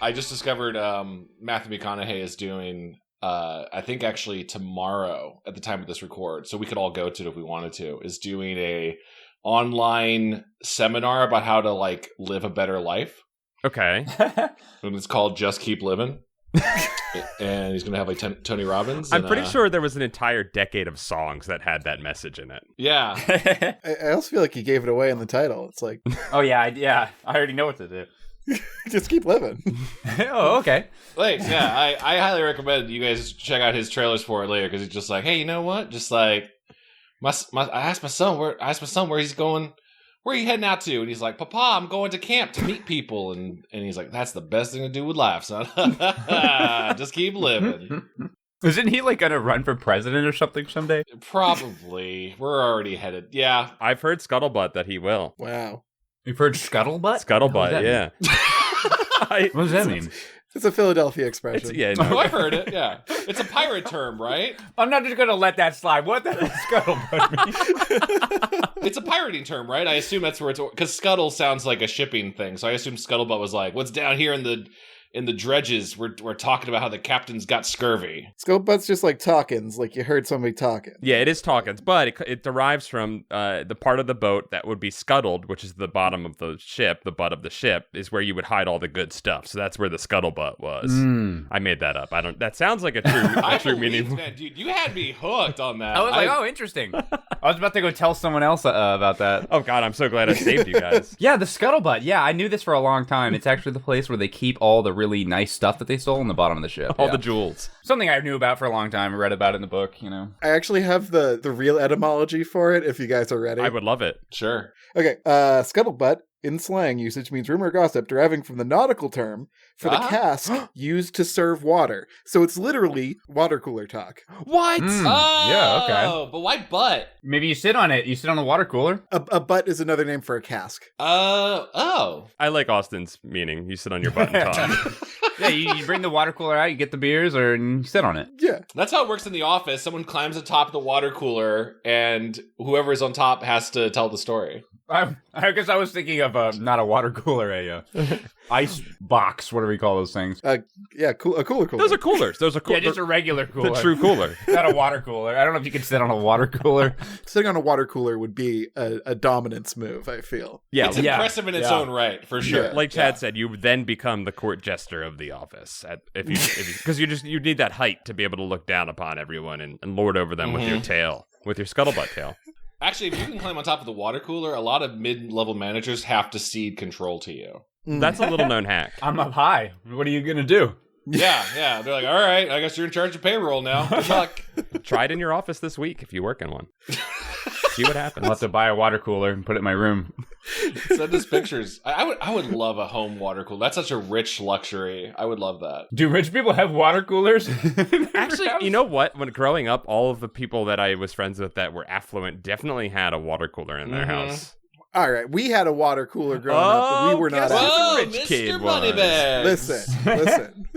I just discovered Matthew McConaughey is doing, I think actually tomorrow at the time of this record, so we could all go to it if we wanted to, is doing a online seminar about how to like live a better life. Okay. And it's called Just Keep Living. And he's going to have like Tony Robbins. I'm pretty sure there was an entire decade of songs that had that message in it. Yeah. I also feel like he gave it away in the title. It's like, oh yeah, I already know what to do. Just keep living. Oh, okay. Thanks. Yeah, I highly recommend you guys check out his trailers for it later, because he's just like, hey, you know what? Just like I asked my son where he's going. Where are you heading out to? And he's like, Papa, I'm going to camp to meet people. And he's like, that's the best thing to do with life, son. Just keep living. Isn't he like going to run for president or something someday? Probably. We're already headed. Yeah. I've heard scuttlebutt that he will. Wow. You've heard scuttlebutt? Scuttlebutt, yeah. What does that mean? It's a Philadelphia expression. Oh, I've heard it, yeah. It's a pirate term, right? I'm not just going to let that slide. What the hell does scuttlebutt mean? It's a pirating term, right? I assume that's where it's... Because scuttle sounds like a shipping thing, so I assume scuttlebutt was like, what's down here in the dredges? We're talking about how the captain's got scurvy. Scuttlebutt's just like talkins, like you heard somebody talking. Yeah, it is talkins, but it derives from the part of the boat that would be scuttled, which is the bottom of the ship, the butt of the ship, is where you would hide all the good stuff. So that's where the scuttlebutt was. I made that up. That sounds like a true meaning. Man, dude, you had me hooked on that. I was like, oh, interesting. I was about to go tell someone else about that. Oh, God, I'm so glad I saved you guys. Yeah, the scuttlebutt. Yeah, I knew this for a long time. It's actually the place where they keep all the really nice stuff that they stole in the bottom of the ship. All the jewels. Something I knew about for a long time. I read about it in the book, you know. I actually have the real etymology for it, if you guys are ready. I would love it. Sure. Okay, scuttlebutt in slang usage means rumor or gossip deriving from the nautical term for the cask used to serve water. So it's literally water cooler talk. What? Oh, yeah, okay. But why butt? Maybe you sit on it. You sit on a water cooler. A butt is another name for a cask. Oh. I like Austin's meaning. You sit on your butt and talk. Yeah, you bring the water cooler out, you get the beers, or you sit on it. Yeah. That's how it works in the office. Someone climbs atop the water cooler, and whoever's on top has to tell the story. I guess I was thinking of not a water cooler, a ice box, whatever you call those things. Yeah, a cooler cooler. Those are coolers. Yeah, just a regular cooler. The true cooler. Not a water cooler. I don't know if you can sit on a water cooler. Sitting on a water cooler would be a dominance move, I feel. Yeah, it's impressive in its own right, for sure. Yeah. Like Chad said, you then become the court jester of the office because you need that height to be able to look down upon everyone and lord over them with your tail, with your scuttlebutt tail. Actually, if you can climb on top of the water cooler, a lot of mid-level managers have to cede control to you. That's a little-known hack. I'm up high. What are you going to do? Yeah. They're like, all right, I guess you're in charge of payroll now. Good luck. Try it in your office this week if you work in one. See what happens. I'll have to buy a water cooler and put it in my room. Send us pictures. I would love a home water cooler. That's such a rich luxury. I would love that. Do rich people have water coolers? Actually, you know what? When growing up, all of the people that I was friends with that were affluent definitely had a water cooler in their house. All right, we had a water cooler growing up, but we were not. Whoa, rich Mr. kid Moneybags. Listen.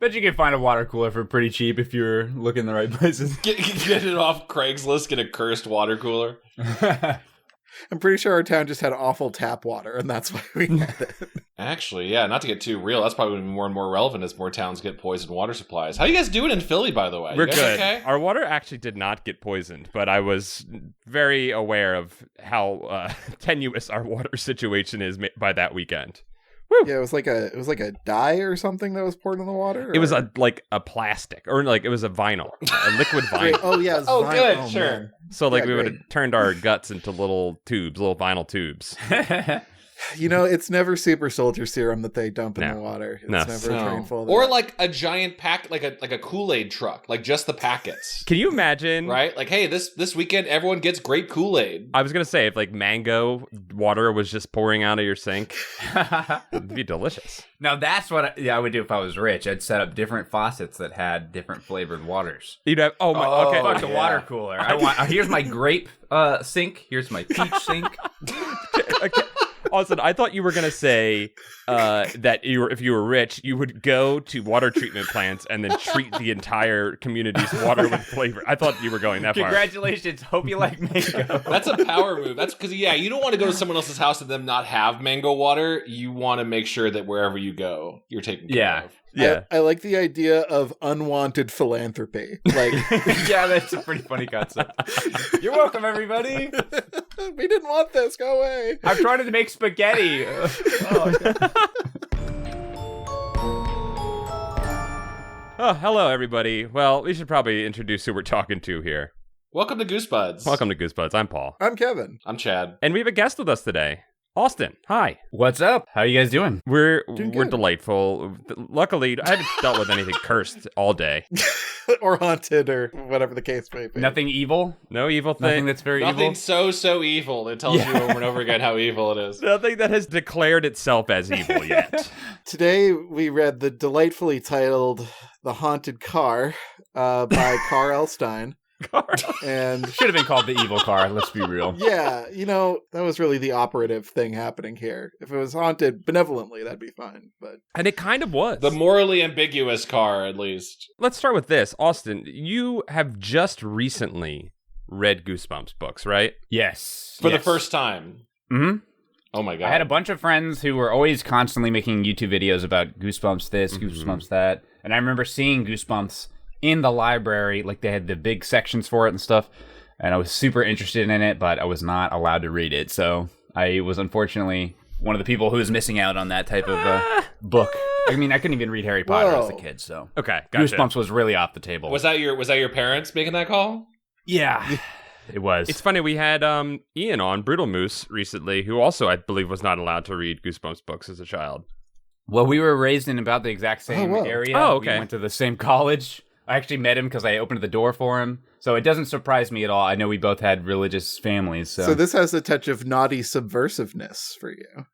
Bet you can find a water cooler for pretty cheap if you're looking in the right places. Get it off Craigslist, get a cursed water cooler. I'm pretty sure our town just had awful tap water, and that's why we had it. Actually, yeah, not to get too real, that's probably going to be more and more relevant as more towns get poisoned water supplies. How you guys doing in Philly, by the way? We're you guys good. Okay? Our water actually did not get poisoned, but I was very aware of how tenuous our water situation is by that weekend. Woo. Yeah, it was like a dye or something that was poured in the water. Or? It was like a plastic, or like it was a vinyl, a liquid vinyl. Oh yeah, it was vinyl. Good, sure. Man. So like Yeah, we would great. have turned our guts into little vinyl tubes. You know, it's never super soldier serum that they dump in the water. It's never a train full of that. Or like a giant pack, like a Kool-Aid truck, like just the packets. Can you imagine? Right? Like, hey, this weekend everyone gets great Kool-Aid. I was gonna say if like mango water was just pouring out of your sink, it'd be delicious. Now that's what I would do if I was rich. I'd set up different faucets that had different flavored waters. You'd have okay. Fuck the water cooler. I want. Here's my grape sink. Here's my peach sink. Austin, I thought you were gonna say that if you were rich, you would go to water treatment plants and then treat the entire community's water with flavor. I thought you were going that far. Congratulations. Hope you like mango. That's a power move. That's because, you don't want to go to someone else's house and them not have mango water. You want to make sure that wherever you go, you're taken care of. Yeah. I like the idea of unwanted philanthropy. Like, Yeah, that's a pretty funny concept. You're welcome, everybody. we didn't want this. Go away. I'm trying to make spaghetti. Oh, hello, everybody. Well, we should probably introduce who we're talking to here. Welcome to Goosebuds. Welcome to Goosebuds. I'm Paul. I'm Kevin. I'm Chad. And we have a guest with us today. Austin, hi. What's up? How you guys doing? We're good. delightful. Luckily, I haven't dealt with anything cursed all day. Or haunted, or whatever the case may be. Nothing evil? No evil Nothing thing. that's very Nothing evil? so evil. It tells you over and over again how evil it is. Nothing that has declared itself as evil yet. Today we read the delightfully titled The Haunted Car by Carl Stein. And Should have been called the evil car, let's be real. yeah, that was really the operative thing happening here. If it was haunted benevolently, that'd be fine. But And it kind of was. The morally ambiguous car, at least. Let's start with this. Austin, you have just recently read Goosebumps books, right? Yes. For the first time. Mm-hmm. Oh my god. I had a bunch of friends who were always constantly making YouTube videos about Goosebumps this, Goosebumps that. And I remember seeing Goosebumps in the library, like they had the big sections for it and stuff, and I was super interested in it, but I was not allowed to read it, so I was unfortunately one of the people who was missing out on that type of book. I mean, I couldn't even read Harry Potter as a kid, so Okay, gotcha. Goosebumps was really off the table. Was that your parents making that call? Yeah, it was. It's funny, we had Ian on, Brutal Moose, recently, who also, I believe, was not allowed to read Goosebumps books as a child. Well, we were raised in about the exact same area. Oh, okay. We went to the same college. I actually met him because I opened the door for him. So it doesn't surprise me at all. I know we both had religious families. So this has a touch of naughty subversiveness for you.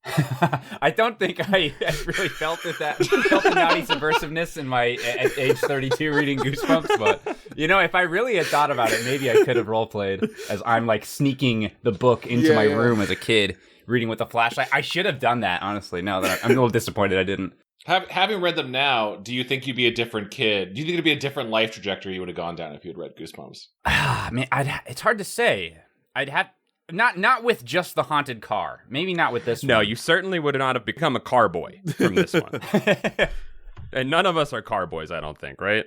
I don't think I really felt the naughty subversiveness in my at age 32 reading Goosebumps. But, if I really had thought about it, maybe I could have roleplayed as I'm like sneaking the book into my room as a kid, reading with a flashlight. I should have done that, honestly. Now that I'm a little disappointed I didn't. Having read them now, do you think you'd be a different kid? Do you think it'd be a different life trajectory you would have gone down if you had read Goosebumps? Man, it's hard to say. I'd have not with just the haunted car. Maybe not with this one. No, you certainly would not have become a Carboy from this one. And none of us are Carboys, I don't think, right?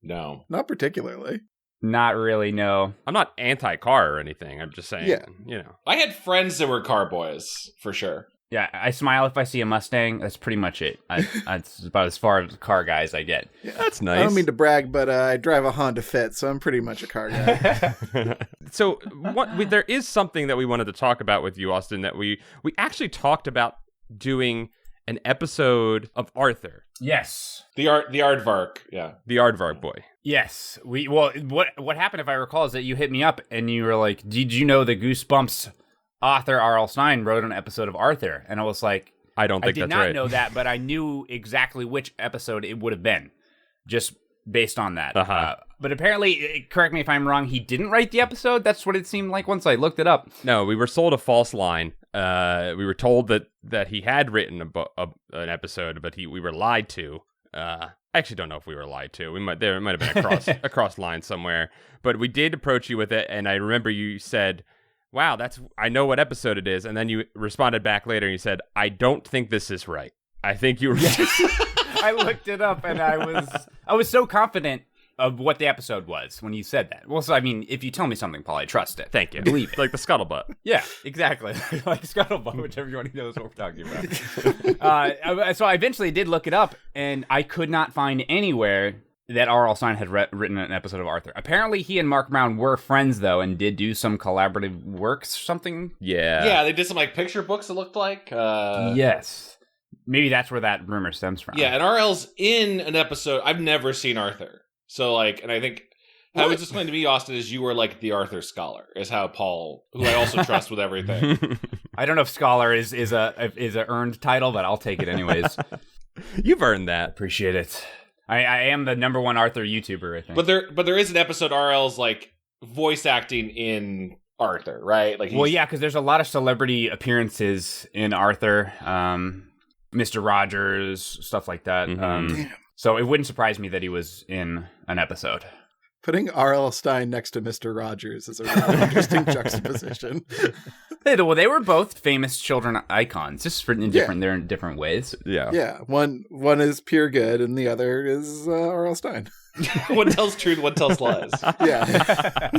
No. Not particularly. Not really, no. I'm not anti-car or anything. I'm just saying, I had friends that were car boys, for sure. Yeah, I smile if I see a Mustang. That's pretty much it. That's about as far as car guys I get. Yeah. That's nice. I don't mean to brag, but I drive a Honda Fit, so I'm pretty much a car guy. So there is something that we wanted to talk about with you, Austin, that we actually talked about doing an episode of Arthur. Yes. The Aardvark, yeah. The Aardvark boy. Yes. What happened, if I recall, is that you hit me up and you were like, did you know the Goosebumps author R.L. Stein wrote an episode of Arthur? And I was like, I don't think that's right. I did not know that, but I knew exactly which episode it would have been, just based on that. But apparently, correct me if I'm wrong, he didn't write the episode? That's what it seemed like once I looked it up. No, we were sold a false line. We were told that he had written an episode, but we were lied to. I actually don't know if we were lied to. There might have been a cross line somewhere. But we did approach you with it, and I remember you said, wow, I know what episode it is. And then you responded back later and you said, I don't think this is right. I think you were I looked it up and I was so confident of what the episode was when you said that. Well, so I mean, if you tell me something, Paul, I trust it. Thank you. Believe it. Like the scuttlebutt. Yeah, exactly. Like scuttlebutt, which everyone knows what we're talking about. So I eventually did look it up, and I could not find anywhere that R.L. Stein had written an episode of Arthur. Apparently, he and Mark Brown were friends, though, and did do some collaborative works or something. Yeah. Yeah, they did some picture books, it looked like. Yes. Maybe that's where that rumor stems from. Yeah, and R.L.'s in an episode. I've never seen Arthur. So, and I think how it was explained to me, Austin, is you were the Arthur scholar, is how Paul, who I also trust with everything. I don't know if scholar is a earned title, but I'll take it anyways. You've earned that. Appreciate it. I am the #1 Arthur YouTuber, I think. But there is an episode R.L.'s voice acting in Arthur, right? Like, well, yeah, because there's a lot of celebrity appearances in Arthur, Mr. Rogers, stuff like that. So it wouldn't surprise me that he was in an episode. Putting R.L. Stine next to Mr. Rogers is a really interesting juxtaposition. They were both famous children icons, just they're in different ways. Yeah. One is pure good, and the other is R.L. Stine. One tells truth, one tells lies. Yeah.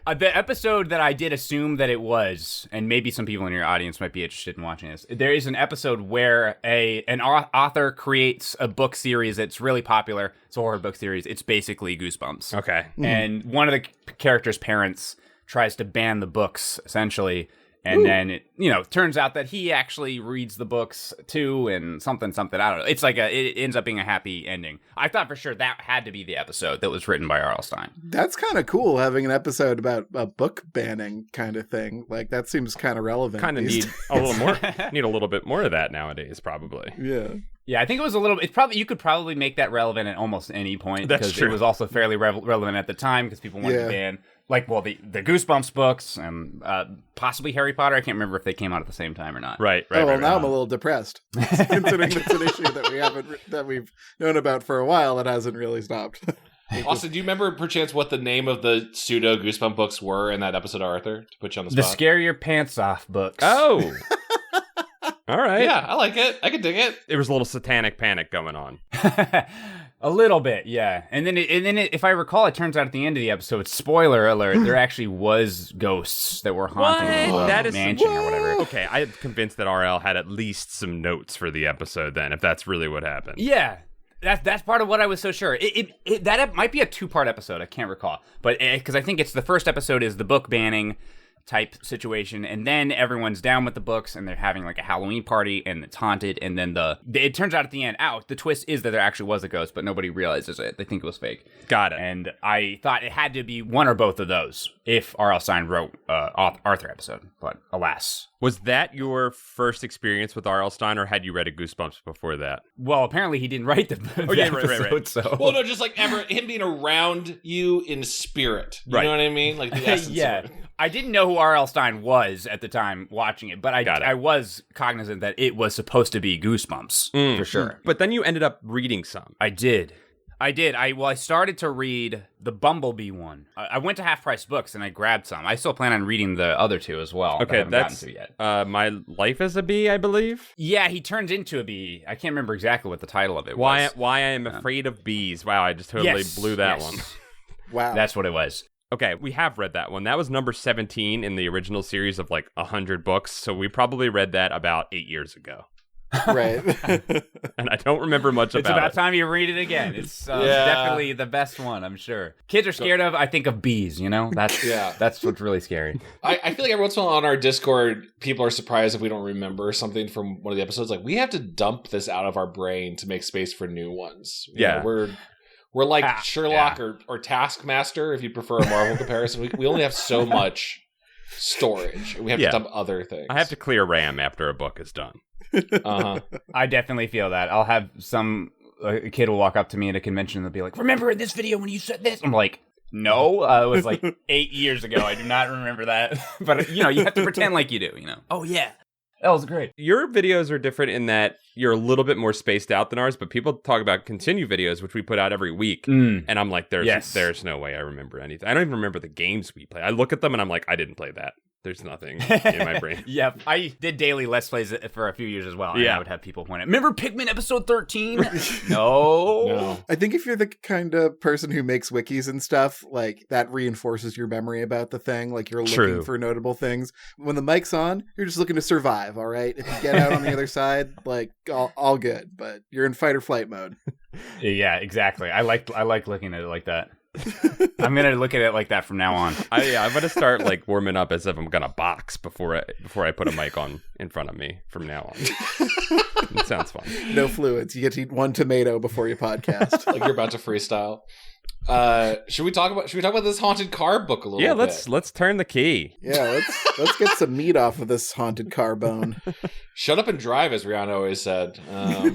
The episode that I did assume that it was, and maybe some people in your audience might be interested in watching this, there is an episode where an author creates a book series that's really popular. It's a horror book series. It's basically Goosebumps. Okay. And one of the characters' parents tries to ban the books, essentially. And then it turns out that he actually reads the books too, and something. I don't know. It's like it ends up being a happy ending. I thought for sure that had to be the episode that was written by R.L. Stine. That's kind of cool, having an episode about a book banning kind of thing. Like, that seems kind of relevant. Kind of need a little more. Need a little bit more of that nowadays, probably. Yeah. Yeah, I think it was a little. It's probably, you could probably make that relevant at almost any point. That's because true. It was also fairly relevant at the time because people wanted to ban, the Goosebumps books and possibly Harry Potter. I can't remember if they came out at the same time or not. Right. Now I'm a little depressed, considering that's an issue that we've known about for a while that hasn't really stopped. Austin, do you remember perchance what the name of the pseudo Goosebump books were in that episode of Arthur? To put you on the spot. The Scare Your Pants Off books. Oh. All right. Yeah, I like it. I could dig it. There was a little satanic panic going on. A little bit, yeah. And then, if I recall, it turns out at the end of the episode, spoiler alert, there actually was ghosts that were haunting the mansion or whatever. Okay, I'm convinced that RL had at least some notes for the episode then, if that's really what happened. Yeah. That's part of what I was so sure. That might be a 2-part episode. I can't recall. But because I think it's the first episode is the book banning type situation, and then everyone's down with the books and they're having like a Halloween party and it's haunted, and then it turns out at the end, the twist is that there actually was a ghost, but nobody realizes it. They think it was fake. Got it. And I thought it had to be one or both of those if R.L. Stine wrote Arthur episode, but alas. Was that your first experience with R.L. Stine, or had you read a Goosebumps before that? Well, apparently he didn't write the episode, right. So. Well, no, just like him being around you in spirit. You know what I mean? Like the essence yeah. of it. I didn't know who R.L. Stine was at the time watching it, but I was cognizant that it was supposed to be Goosebumps, for sure. But then you ended up reading some. I did. I started to read the Bumblebee one. I went to Half Price Books and I grabbed some. I still plan on reading the other two as well. Okay, that's gotten to yet. My Life as a Bee, I believe. Yeah, he turns into a bee. I can't remember exactly what the title of it was. Why I Am Afraid of Bees. Wow, I just totally blew that one. Wow. That's what it was. Okay, we have read that one. That was number 17 in the original series of like 100 books, so we probably read that about 8 years ago. Right. And I don't remember much about it. It's about time you read it again. It's definitely the best one, I'm sure. Kids are scared of, I think, of bees, you know? That's what's really scary. I feel like every once in a while on our Discord, people are surprised if we don't remember something from one of the episodes. Like, we have to dump this out of our brain to make space for new ones. You know, we're like Sherlock or Taskmaster, if you prefer a Marvel comparison. We only have so much storage. We have to dump other things. I have to clear RAM after a book is done. I definitely feel that. I'll have a kid will walk up to me at a convention and they'll be like, "Remember in this video when you said this?" I'm like, "No, it was like 8 years ago. I do not remember that." But you have to pretend like you do. Oh yeah, that was great. Your videos are different in that you're a little bit more spaced out than ours, but people talk about continue videos, which we put out every week. And I'm like, there's no way I remember anything. I don't even remember the games we play. I look at them and I'm like, I didn't play that. There's nothing in my brain. Yeah, I did daily Let's Plays for a few years as well. And I would have people point out, "Remember Pikmin episode 13? No. I think if you're the kind of person who makes wikis and stuff, like, that reinforces your memory about the thing. Like, you're looking for notable things. When the mic's on, you're just looking to survive, all right? If you get out on the other side, like, all good. But you're in fight or flight mode. Yeah, exactly. I like looking at it like that. I'm gonna look at it like that from now on. I'm gonna start like warming up as if I'm gonna box before I put a mic on in front of me from now on. It sounds fun. No fluids. You get to eat one tomato before you podcast. Like you're about to freestyle. Should we talk about this haunted car book a little bit? Yeah, let's turn the key. Yeah, let's get some meat off of this haunted car bone. Shut up and drive, as Rihanna always said.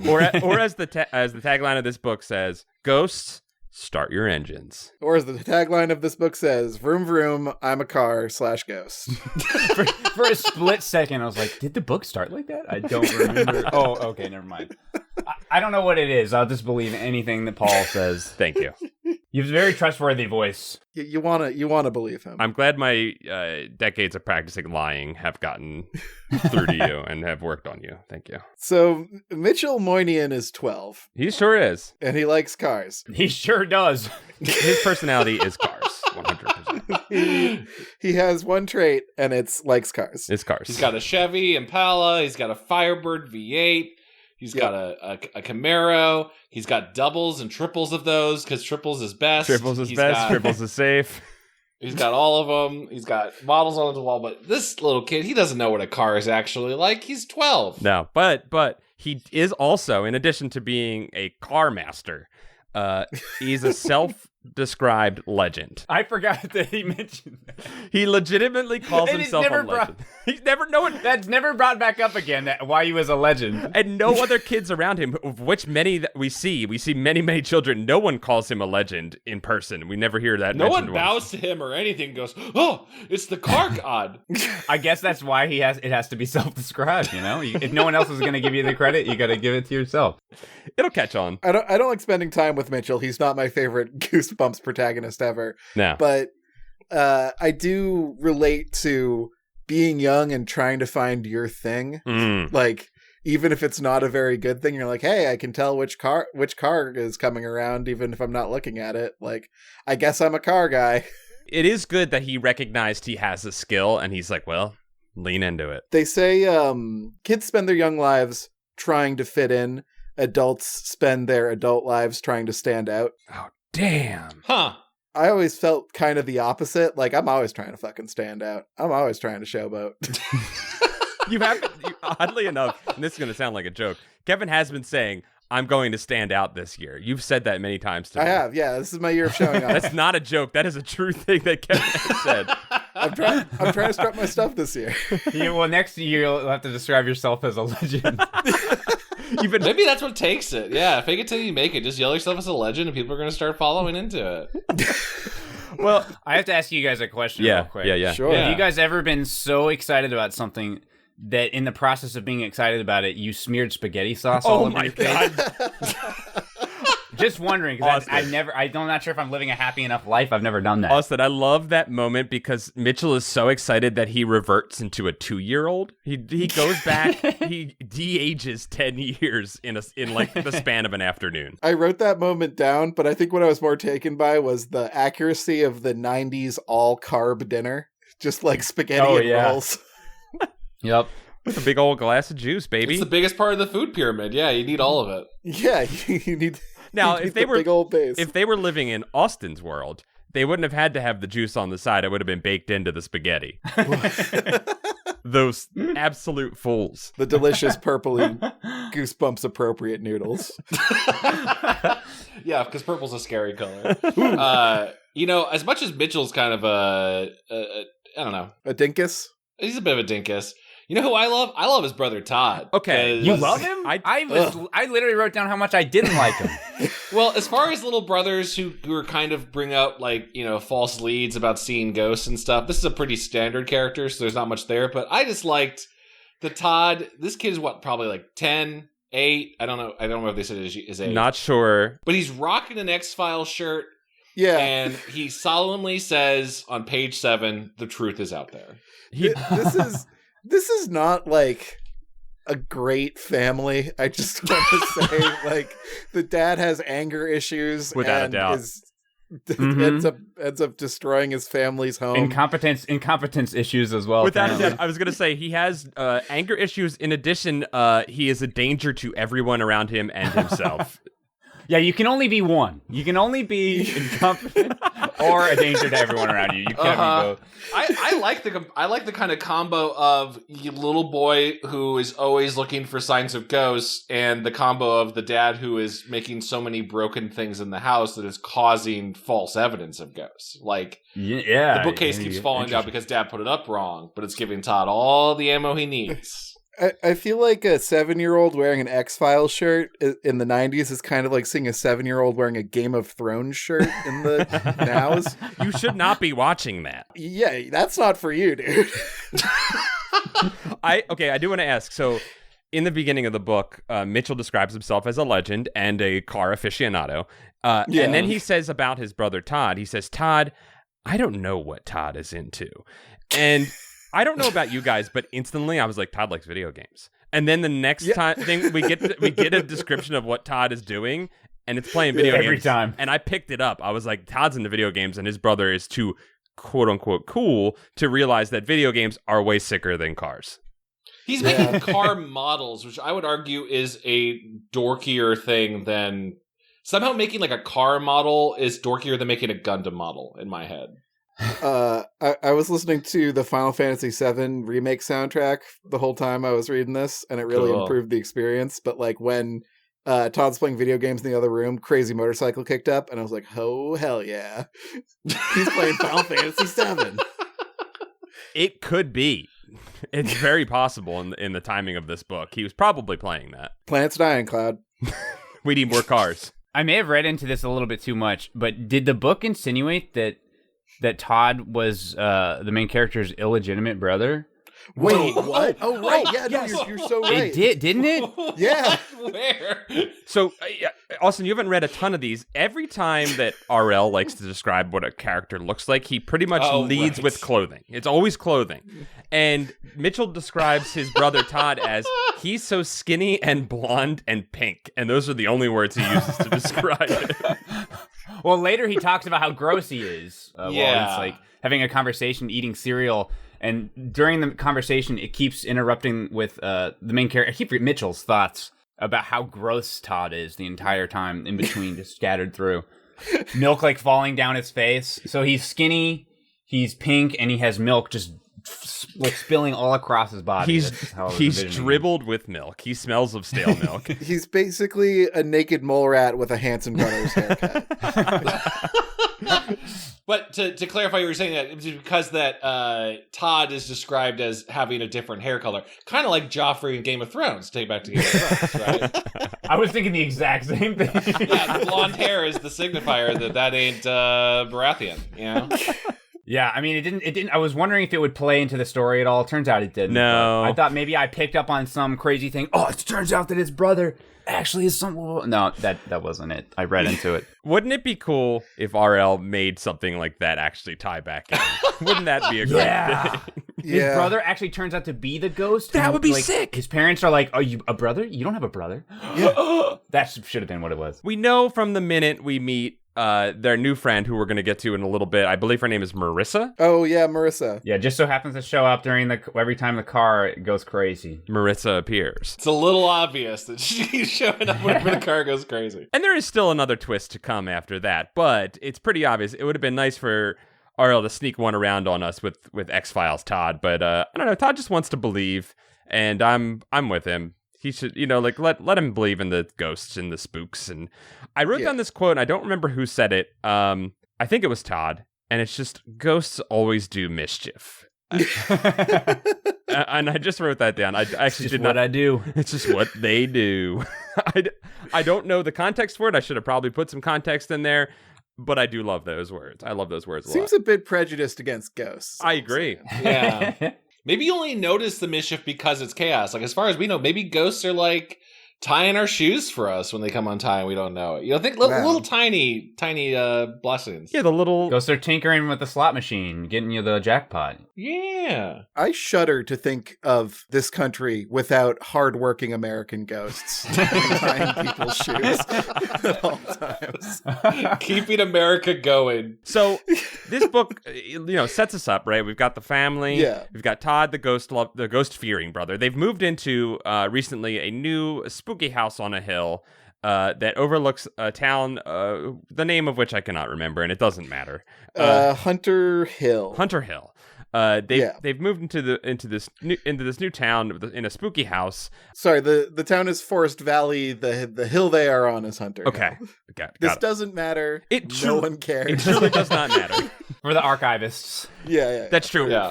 Or as the tagline of this book says, ghosts, start your engines. Or as the tagline of this book says, vroom vroom, I'm a car /ghost. For a split second, I was like, did the book start like that? I don't remember. Oh, okay, never mind. I don't know what it is. I'll just believe anything that Paul says. Thank you. You have a very trustworthy voice. You wanna believe him. I'm glad my decades of practicing lying have gotten through to you and have worked on you. Thank you. So Mitchell Moynihan is 12. He sure is. And he likes cars. He sure does. His personality is cars, 100%. He has one trait, and it's likes cars. It's cars. He's got a Chevy Impala. He's got a Firebird V8. He's got a Camaro. He's got doubles and triples of those because triples is best. Triples is best. Triples is safe. He's got all of them. He's got models on the wall. But this little kid, he doesn't know what a car is actually like. He's 12. No, but he is also, in addition to being a car master, he's a self-described legend. I forgot that he mentioned that. He legitimately calls himself a legend. He's never That's never brought back up again. Why he was a legend, and no other kids around him, of which many that we see many children. No one calls him a legend in person. We never hear that. No one bows to him or anything. Goes, oh, it's the car god. I guess that's why it has to be self-described. You know, if no one else is going to give you the credit, you got to give it to yourself. It'll catch on. I don't like spending time with Mitchell. He's not my favorite Goosebumps protagonist ever. No, but I do relate to being young and trying to find your thing. Like, even if it's not a very good thing, you're like, hey, I can tell which car is coming around, even if I'm not looking at it. Like, I guess I'm a car guy. It is good that he recognized he has a skill, and he's like, well, lean into it. They say kids spend their young lives trying to fit in. Adults spend their adult lives trying to stand out. Oh, damn. Huh. I always felt kind of the opposite. Like, I'm always trying to fucking stand out. I'm always trying to showboat. Oddly enough, and this is going to sound like a joke, Kevin has been saying, I'm going to stand out this year. You've said that many times to me. I have, yeah. This is my year of showing off. That's not a joke. That is a true thing that Kevin has said. I'm trying to strut my stuff this year. Yeah, well, next year you'll have to describe yourself as a legend. Maybe that's what takes it. Yeah, fake it till you make it. Just yell yourself as a legend, and people are going to start following into it. Well, I have to ask you guys a question real quick. Yeah. Sure. Have you guys ever been so excited about something that in the process of being excited about it, you smeared spaghetti sauce all over your face? Just wondering, because I'm not sure if I'm living a happy enough life. I've never done that. Austin, I love that moment because Mitchell is so excited that he reverts into a 2-year-old. He goes back, he de-ages 10 years in like the span of an afternoon. I wrote that moment down, but I think what I was more taken by was the accuracy of the 90s all-carb dinner. Just like spaghetti and rolls. Yep. With a big old glass of juice, baby. It's the biggest part of the food pyramid. Yeah, you need all of it. Yeah, you need... Now, if they were living in Austin's world, they wouldn't have had to have the juice on the side. It would have been baked into the spaghetti. Those absolute fools. The delicious purpley Goosebumps appropriate noodles. Yeah, because purple's a scary color. As much as Mitchell's kind of I don't know. A dinkus? He's a bit of a dinkus. You know who I love? I love his brother Todd. Okay, you love him? I literally wrote down how much I didn't like him. Well, as far as little brothers who are kind of bring out false leads about seeing ghosts and stuff, this is a pretty standard character, so there's not much there. But I just liked the Todd. This kid is probably like 10, 8. I don't know if they said his age. Not sure. But he's rocking an X-Files shirt. Yeah. And he solemnly says on page 7, the truth is out there. This is not like a great family. I just want to say, like, the dad has anger issues, without a doubt, ends up destroying his family's home. Incompetence issues as well. Without a doubt, I was gonna say he has anger issues. In addition, he is a danger to everyone around him and himself. Yeah, you can only be one. You can only be incompetent or a danger to everyone around you. You can't be both. I like the kind of combo of the little boy who is always looking for signs of ghosts and the combo of the dad who is making so many broken things in the house that is causing false evidence of ghosts. Like, the bookcase keeps falling down because dad put it up wrong, but it's giving Todd all the ammo he needs. I feel like a 7-year-old wearing an X-Files shirt in the 90s is kind of like seeing a 7-year-old wearing a Game of Thrones shirt in the nows. You should not be watching that. Yeah, that's not for you, dude. I do want to ask, so in the beginning of the book, Mitchell describes himself as a legend and a car aficionado. And then he says about his brother Todd, he says, Todd, I don't know what Todd is into. And I don't know about you guys, but instantly I was like, Todd likes video games. And then the next time thing we get a description of what Todd is doing, and it's playing video games every time. And I picked it up. I was like, Todd's into video games, and his brother is too quote unquote cool to realize that video games are way sicker than cars. He's making car models, which I would argue is a dorkier thing than somehow making like a car model is dorkier than making a Gundam model in my head. I was listening to the Final Fantasy VII remake soundtrack the whole time I was reading this, and it really improved the experience. But like when Todd's playing video games in the other room, Crazy Motorcycle kicked up, and I was like, oh, hell yeah. He's playing Final Fantasy VII. It could be. It's very possible in the timing of this book. He was probably playing that. Planet's dying, Cloud. We need more cars. I may have read into this a little bit too much, but did the book insinuate that Todd was the main character's illegitimate brother? Wait, what? Oh, right. Yeah, no, you're so right. It didn't it? Yeah. Where? So, Austin, you haven't read a ton of these. Every time that RL likes to describe what a character looks like, he pretty much leads with clothing. It's always clothing. And Mitchell describes his brother Todd as, he's so skinny and blonde and pink. And those are the only words he uses to describe it. Well, later he talks about how gross he is. While he's like having a conversation, eating cereal. And during the conversation, it keeps interrupting with the main character. I keep reading Mitchell's thoughts about how gross Todd is the entire time in between, just scattered through. Milk like falling down his face. So he's skinny, he's pink, and he has milk just like spilling all across his body. He's dribbled with milk. He smells of stale milk. He's basically a naked mole rat with a Hanson Brothers haircut. But to clarify, you were saying that it's because that Todd is described as having a different hair color, kind of like Joffrey in Game of Thrones. Take back to Game of Thrones, right? I was thinking the exact same thing. Yeah, the blonde hair is the signifier that ain't Baratheon. You know? Yeah, I mean, it didn't. I was wondering if it would play into the story at all. Turns out it didn't. No, I thought maybe I picked up on some crazy thing. Oh, it turns out that his brother actually is some. No, that wasn't it. I read into it. Wouldn't it be cool if RL made something like that actually tie back in? Wouldn't that be a great thing? His brother actually turns out to be the ghost. That would be like, sick. His parents are like, "Are you a brother? You don't have a brother." Yeah. That should have been what it was. We know from the minute we meet their new friend, who we're going to get to in a little bit. I believe her name is Marissa. Oh yeah, Marissa. Yeah, just so happens to show up during every time the car goes crazy. Marissa appears. It's a little obvious that she's showing up whenever the car goes crazy. And there is still another twist to come after that, but it's pretty obvious. It would have been nice for RL to sneak one around on us with X-Files Todd, but I don't know. Todd just wants to believe, and I'm with him. He should, like, let him believe in the ghosts and the spooks. And I wrote down this quote, and I don't remember who said it. I think it was Todd. And it's just, ghosts always do mischief. And I just wrote that down. I actually did not. What I do. It's just what they do. I don't know the context for it. I should have probably put some context in there. But I do love those words. I love those words a lot. Seems a bit prejudiced against ghosts. I agree. Yeah. Maybe you only notice the mischief because it's chaos. Like, as far as we know, maybe ghosts are like tying our shoes for us when they come untied. We don't know it. Think little tiny blessings. Yeah, the little ghosts are tinkering with the slot machine, getting you the jackpot. Yeah. I shudder to think of this country without hardworking American ghosts tying people's shoes at all times. Keeping America going. So this book, sets us up, right? We've got the family. Yeah. We've got Todd, the ghost-fearing brother. They've moved into recently a new spooky house on a hill that overlooks a town, the name of which I cannot remember, and it doesn't matter. Hunter Hill. Hunter Hill. They've moved into this new town in a spooky house. Sorry, the town is Forest Valley. The hill they are on is Hunter Okay. Hill. Got This it. doesn't matter. No one cares. It truly does not matter. For the archivists. Yeah. That's true. Yeah.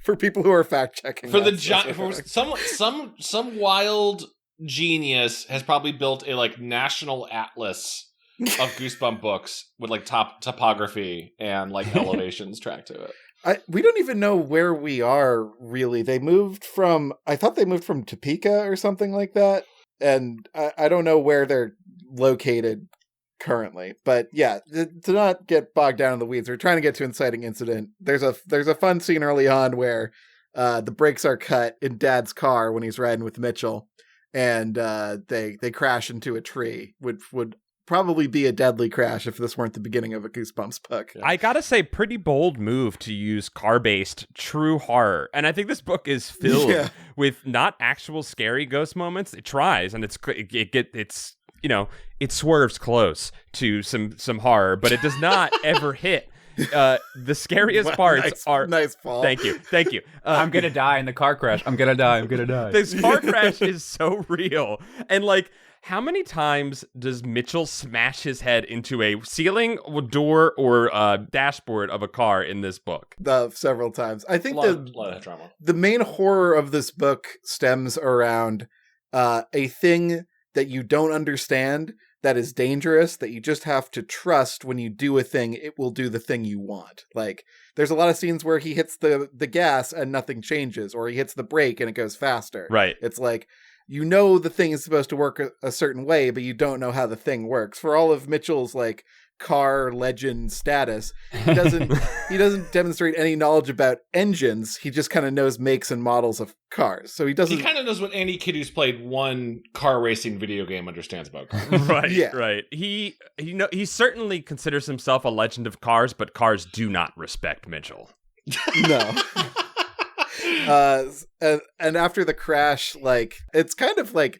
For For people who are fact checking, for some wild genius has probably built a like national atlas of Goosebump books with like topography and like elevations tracked to it. We don't even know where we are really. I thought they moved from Topeka or something like that, and I don't know where they're located currently. But yeah, to not get bogged down in the weeds, we're trying to get to inciting incident. There's a fun scene early on where the brakes are cut in Dad's car when he's riding with Mitchell, and they crash into a tree, which would probably be a deadly crash if this weren't the beginning of a Goosebumps book. I gotta say, pretty bold move to use car-based true horror, and I think this book is filled with not actual scary ghost moments. It tries, and it's it swerves close to some horror, but it does not ever hit. The scariest parts are nice fall. Thank you. I'm gonna die in the car crash. I'm gonna die. This car crash is so real, and like, how many times does Mitchell smash his head into a ceiling, door, or dashboard of a car in this book? Several times. I think a lot of drama. The main horror of this book stems around a thing that you don't understand, that is dangerous, that you just have to trust when you do a thing, it will do the thing you want. Like, there's a lot of scenes where he hits the gas and nothing changes, or he hits the brake and it goes faster. Right. It's like, you know the thing is supposed to work a certain way, but you don't know how the thing works. For all of Mitchell's, like, car legend status, he doesn't demonstrate any knowledge about engines. He just kind of knows makes and models of cars. So he kind of knows what any kid who's played one car racing video game understands about cars. Right. Yeah. He certainly considers himself a legend of cars, but cars do not respect Mitchell. No. And after the crash, like, it's kind of like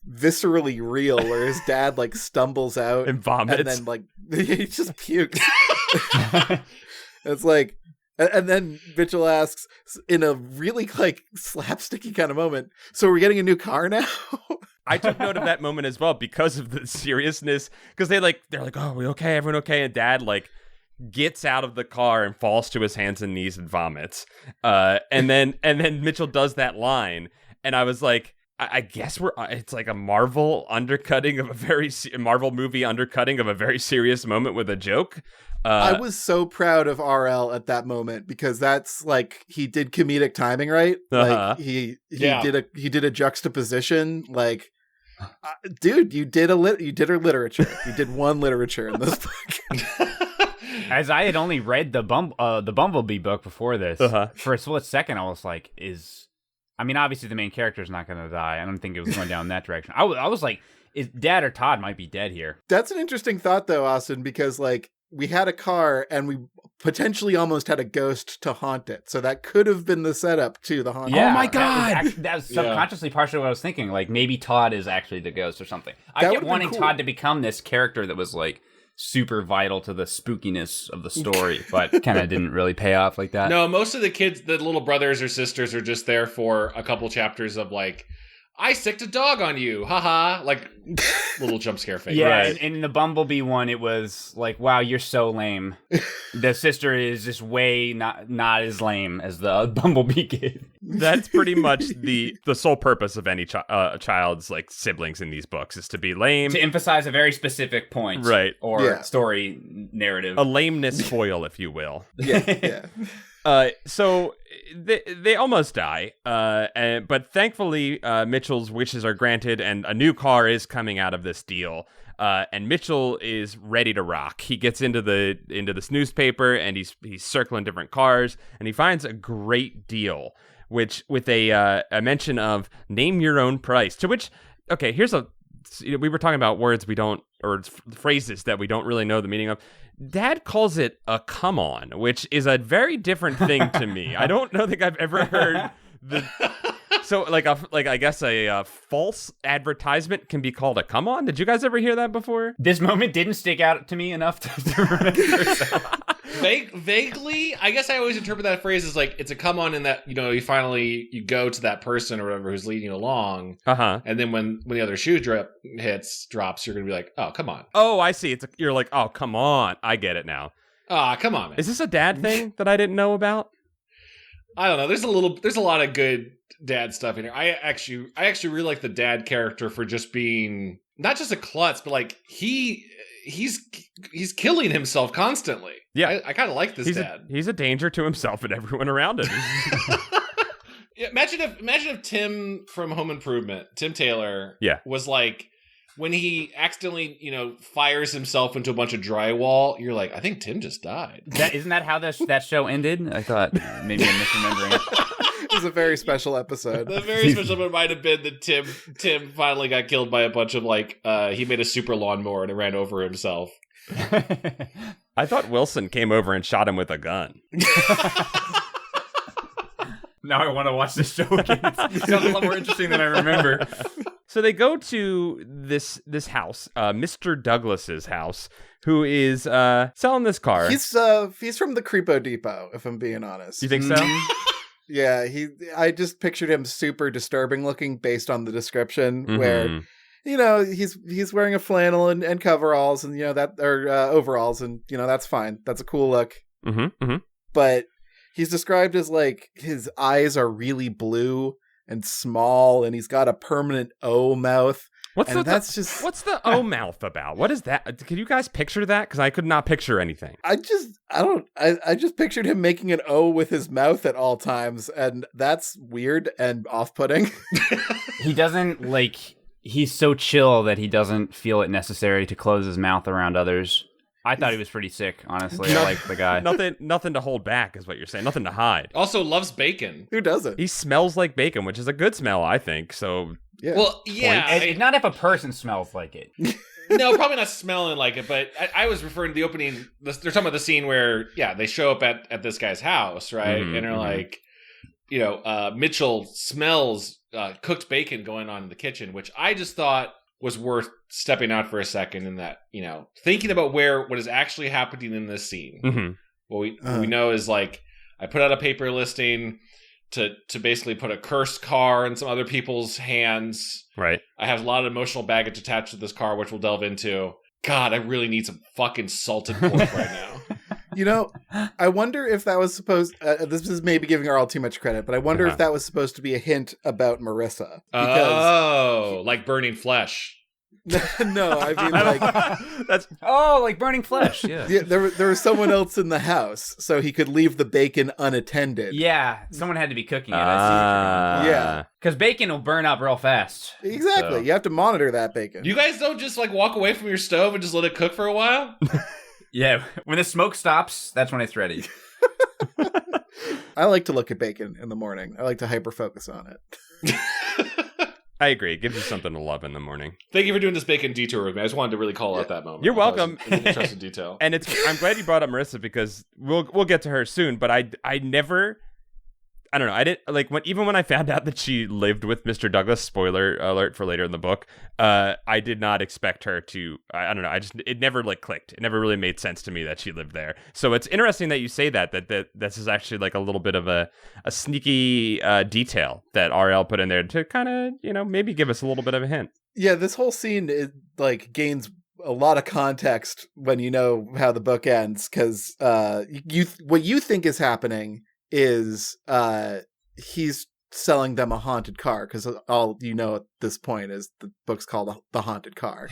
viscerally real, where his dad like stumbles out and vomits, and then like he just pukes. It's like, and then Mitchell asks in a really like slapsticky kind of moment, "So we're getting a new car now?" I took note of that moment as well because of the seriousness, because they're like, "Oh, we okay? Everyone okay?" And Dad like gets out of the car and falls to his hands and knees and vomits. And then Mitchell does that line, and I was like, I guess it's like a Marvel undercutting of Marvel movie undercutting of a very serious moment with a joke. I was so proud of RL at that moment, because that's like, he did comedic timing right. Like he did a juxtaposition. Like, dude, you did literature. You did one literature in this book. As I had only read the Bumblebee book before this, for a split second, I was like, obviously the main character is not going to die. I don't think it was going down that direction. I was like, is Dad or Todd might be dead here. That's an interesting thought, though, Austin, because like, we had a car and we potentially almost had a ghost to haunt it. So that could have been the setup to the haunting. Yeah, oh my God. That was subconsciously partially what I was thinking. Like, maybe Todd is actually the ghost or something. I kept wanting Todd to become this character that was like super vital to the spookiness of the story, but kind of didn't really pay off like that. No, most of the kids, the little brothers or sisters, are just there for a couple chapters of like, I sicked a dog on you, haha, like little jump scare face. Yeah, right. And in the Bumblebee one, it was like, wow, you're so lame. The sister is just way not as lame as the Bumblebee kid. That's pretty much the sole purpose of any child's like siblings in these books, is to be lame, to emphasize a very specific point, right? Or story narrative, a lameness foil, if you will. Yeah. So they almost die, but thankfully Mitchell's wishes are granted, and a new car is coming out of this deal. And Mitchell is ready to rock. He gets into this newspaper, and he's circling different cars, and he finds a great deal, which with a mention of name your own price. To which, okay, we were talking about words we don't, or phrases that we don't really know the meaning of. Dad calls it a come on, which is a very different thing to me. I don't think I've ever heard so I guess a false advertisement can be called a come on. Did you guys ever hear that before? This moment didn't stick out to me enough to remember. So. Vaguely, I guess I always interpret that phrase as like, it's a come on in that, you go to that person or whatever who's leading you along. And then when the other shoe drops, you're going to be like, oh, come on. Oh, I see. You're like, oh, come on. I get it now. Ah, come on, man. Is this a dad thing that I didn't know about? I don't know. There's a lot of good dad stuff in here. I actually really like the dad character for just being not just a klutz, but like he's killing himself constantly. Yeah, I kind of like this dad. He's a danger to himself and everyone around him. Yeah, imagine if Tim from Home Improvement, Tim Taylor, was like when he accidentally, fires himself into a bunch of drywall. You're like, I think Tim just died. Isn't that how that show ended? I thought maybe I'm misremembering it. It was a very special episode. The very special episode might have been that Tim finally got killed by a bunch of he made a super lawnmower and it ran over himself. I thought Wilson came over and shot him with a gun. Now I want to watch this show again. It sounds a lot more interesting than I remember. So they go to this house, Mr. Douglas's house, who is selling this car. He's from the Creepo Depot, if I'm being honest. You think so? Yeah, I just pictured him super disturbing looking based on the description, where he's wearing a flannel and coveralls and overalls, and that's fine. That's a cool look. But he's described as like his eyes are really blue and small, and he's got a permanent O mouth. What's the O mouth about? What is that? Can you guys picture that? Because I could not picture anything. I just pictured him making an O with his mouth at all times, and that's weird and off-putting. He doesn't he's so chill that he doesn't feel it necessary to close his mouth around others. I thought he was pretty sick, honestly. I like the guy. Nothing to hold back is what you're saying. Nothing to hide. Also loves bacon. Who doesn't? He smells like bacon, which is a good smell, I think. So yeah. Well, yeah. Not if a person smells like it. No, probably not smelling like it, but I was referring to the opening. They're talking about the scene where, they show up at this guy's house, right? And they're like, Mitchell smells cooked bacon going on in the kitchen, which I just thought was worth stepping out for a second in that, thinking about what is actually happening in this scene. What we know is I put out a paper listing to basically put a cursed car in some other people's hands. Right. I have a lot of emotional baggage attached to this car, which we'll delve into. God, I really need some fucking salted pork right now. I wonder if that was supposed... this is maybe giving her all too much credit, but I wonder if that was supposed to be a hint about Marissa. Because, like burning flesh. No, I mean like burning flesh. Yeah. There was someone else in the house, so he could leave the bacon unattended. Yeah, someone had to be cooking it. Yeah, because bacon will burn up real fast. Exactly. So. You have to monitor that bacon. You guys don't just walk away from your stove and just let it cook for a while? Yeah, when the smoke stops, that's when it's ready. I like to look at bacon in the morning. I like to hyper-focus on it. I agree. It gives you something to love in the morning. Thank you for doing this bacon detour with me. I just wanted to really call out that moment. You're welcome. An interesting detail. And I'm glad you brought up Marissa because we'll get to her soon, but I don't know. I didn't even when I found out that she lived with Mr. Douglas, spoiler alert for later in the book, I did not expect her to, I don't know. It never clicked. It never really made sense to me that she lived there. So it's interesting that you say that this is actually a little bit of a sneaky detail that RL put in there to kind of, maybe give us a little bit of a hint. Yeah. This whole scene gains a lot of context when you know how the book ends. Cause, what you think is happening is he's selling them a haunted car because all you know at this point is the book's called The Haunted Car.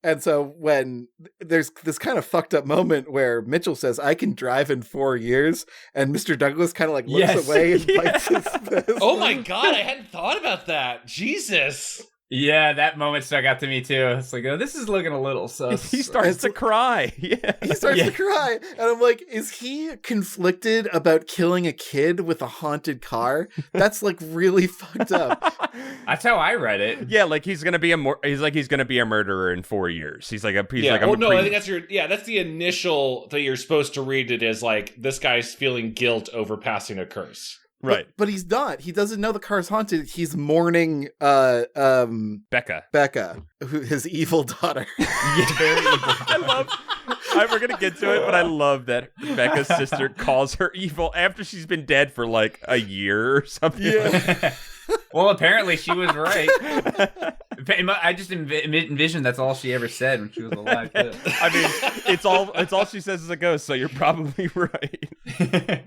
And so when there's this kind of fucked up moment where Mitchell says, I can drive in 4 years, and Mr. Douglas kind of looks away and bites his fist. Oh my God, I hadn't thought about that. Jesus. Yeah, that moment stuck out to me too. It's this is looking a little sus. He starts to cry. Yeah. He starts to cry. And I'm like, is he conflicted about killing a kid with a haunted car? That's really fucked up. That's how I read it. Yeah, he's gonna be he's gonna be a murderer in 4 years. He's I think that's the initial thing you're supposed to read it as this guy's feeling guilt over passing a curse. Right. But he's not. He doesn't know the car's haunted. He's mourning Becca, his evil daughter. Yeah, very evil. We're gonna get to it, but I love that Becca's sister calls her evil after she's been dead for a year or something. Yeah. Well, apparently she was right. I just envisioned that's all she ever said when she was alive. Too. I mean, it's all she says is a ghost, so you're probably right.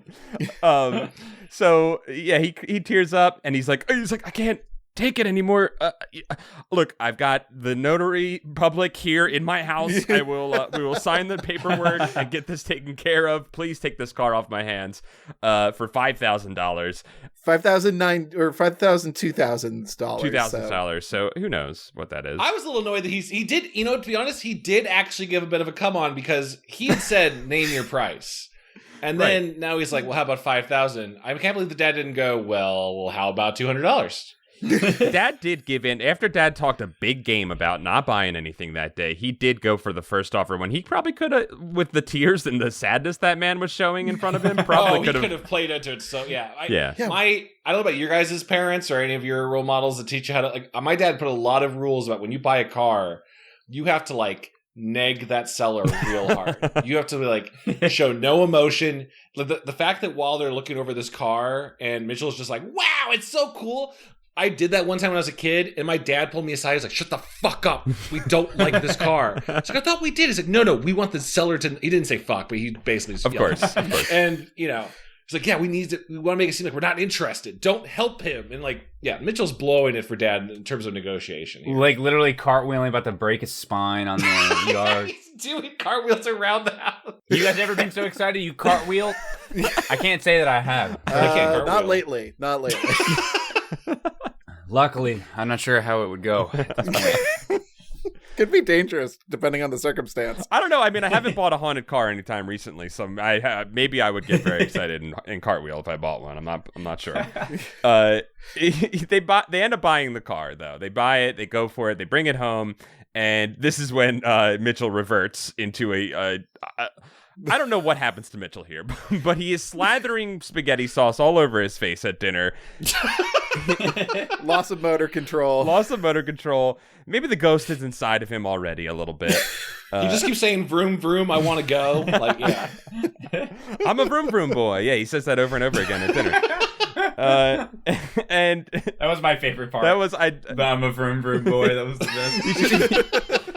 So yeah, he tears up and he's like, I can't take it anymore. Look, I've got the notary public here in my house. We will sign the paperwork and get this taken care of. Please take this car off my hands for $5,000. $5,009 or $2,000. $2,000. So who knows what that is? I was a little annoyed that he did. You know, to be honest, he did actually give a bit of a come on because he had said name your price. And then now he's like, well, how about $5,000? I can't believe the dad didn't go, well, how about $200? Dad did give in. After Dad talked a big game about not buying anything that day, he did go for the first offer when he probably could have, with the tears and the sadness that man was showing in front of him, probably could have played into it. So yeah. I don't know about your guys' parents or any of your role models that teach you how to, like, my dad put a lot of rules about when you buy a car, you have to like neg that seller real hard. You have to like show no emotion. The fact that while they're looking over this car and Mitchell's just like, wow, it's so cool. I did that one time when I was a kid, and my dad pulled me aside. He's like, shut the fuck up. We don't like this car. It's like, I thought we did. He's like, no, we want the seller to... He didn't say fuck, but he basically... Of course. And, you know, he's like, yeah, we want to make it seem like we're not interested. Don't help him. And, like, yeah, Mitchell's blowing it for Dad in terms of negotiation here. Like, literally cartwheeling, about to break his spine on the yard. He's doing cartwheels around the house. You guys ever been so excited you cartwheel? I can't say that I have. Not lately. Luckily, I'm not sure how it would go. Could be dangerous depending on the circumstance. I don't know. I mean, I haven't bought a haunted car anytime recently, so maybe I would get very excited in cartwheel if I bought one. I'm not sure. They end up buying the car though. They buy it, they go for it, they bring it home, and this is when Mitchell reverts into I don't know what happens to Mitchell here, but he is slathering spaghetti sauce all over his face at dinner. Loss of motor control. Maybe the ghost is inside of him already a little bit. He just keeps saying, vroom, vroom, I want to go. Like, yeah. I'm a vroom, vroom boy. Yeah, he says that over and over again at dinner. And that was my favorite part. I'm a vroom, vroom boy. That was the best.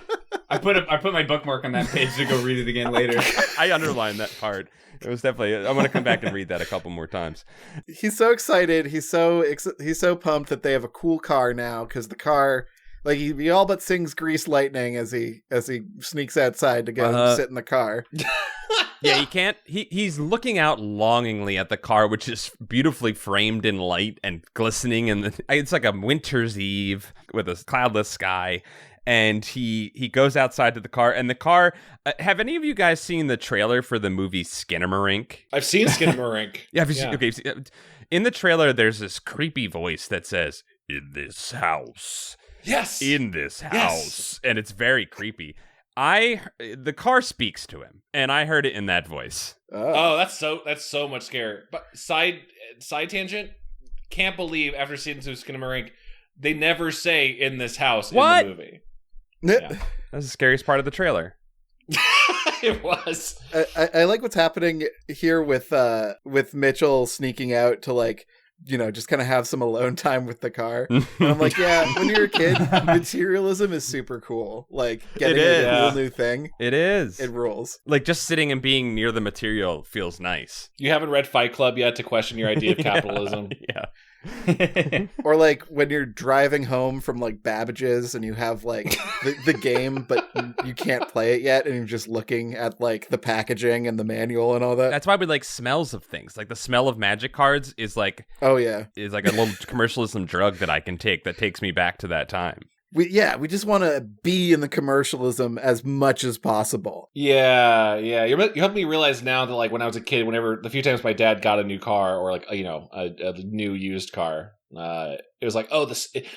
I put my bookmark on that page to go read it again later. I underlined that part. It was definitely. I'm gonna come back and read that a couple more times. He's so excited. He's so pumped that they have a cool car now because the car, like, he all but sings "Grease Lightning" as he sneaks outside to go sit in the car. Yeah, he can't. He's looking out longingly at the car, which is beautifully framed in light and glistening, and it's like a winter's eve with a cloudless sky. And he goes outside to the car, and the car. Have any of you guys seen the trailer for the movie Skinamarink? I've seen Skinamarink. Yeah, okay. In the trailer, there's this creepy voice that says, "In this house." Yes. In this house, yes. And it's very creepy. The car speaks to him, and I heard it in that voice. Oh, that's so much scary. But side tangent. Can't believe after seeing Skinamarink, they never say "in this house" in the movie. Yeah. That's the scariest part of the trailer. It was. I like what's happening here with Mitchell sneaking out to, like, you know, just kind of have some alone time with the car. And I'm like, yeah, when you're a kid, materialism is super cool. Like, getting a cool new thing. It is. It rules. Like, just sitting and being near the material feels nice. You haven't read Fight Club yet to question your idea of capitalism. Yeah. Or like when you're driving home from like Babbage's and you have like the game, but you can't play it yet, and you're just looking at like the packaging and the manual and all that. That's why we like smells of things. Like the smell of magic cards is like, is like a little commercialism drug that I can take that takes me back to that time. We just want to be in the commercialism as much as possible. Yeah. You helped me realize now that, like, when I was a kid, whenever the few times my dad got a new car or like, you know, a new used car, it was like, oh,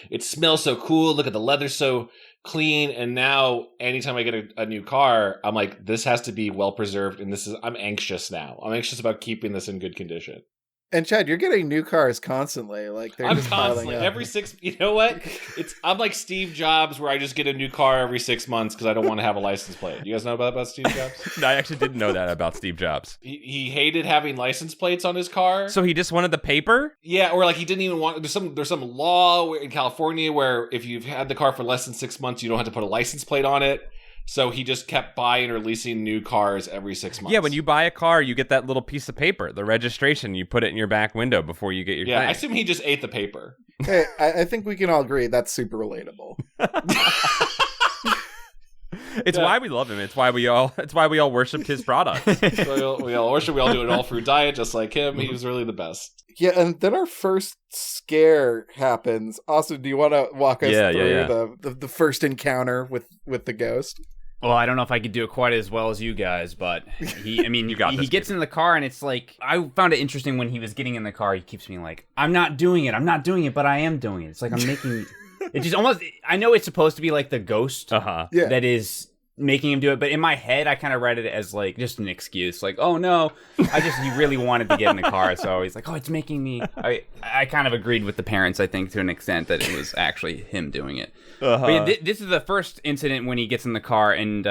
it smells so cool. Look at the leather, so clean. And now anytime I get a new car, I'm like, this has to be well preserved. And I'm anxious now. I'm anxious about keeping this in good condition. And Chad, you're getting new cars constantly. Like they're I'm just constantly piling up. every 6. You know what? I'm like Steve Jobs, where I just get a new car every 6 months because I don't want to have a license plate. You guys know about Steve Jobs? No, I actually didn't know that about Steve Jobs. He hated having license plates on his car. So he just wanted the paper? Yeah, or like he didn't even want. There's some law in California where if you've had the car for less than 6 months, you don't have to put a license plate on it. So he just kept buying or leasing new cars every 6 months. Yeah, when you buy a car, you get that little piece of paper, the registration. You put it in your back window before you get your Yeah, thing. I assume he just ate the paper. Hey, I think we can all agree that's super relatable. It's why we love him. It's why we all worshipped his products. we all worship. We all do an all-fruit diet just like him. He was really the best. Yeah, and then our first scare happens. Austin, do you want to walk us through the first encounter with the ghost? Well, I don't know if I could do it quite as well as you guys, but he gets in the car and it's like, I found it interesting when he was getting in the car, he keeps being like, I'm not doing it, but I am doing it. It's like I'm making, it just almost, I know it's supposed to be like the ghost that is making him do it, but in my head, I kind of read it as like just an excuse, like, oh no, he really wanted to get in the car, so he's like, oh, it's making me, I kind of agreed with the parents, I think, to an extent, that it was actually him doing it. But yeah, this is the first incident when he gets in the car, and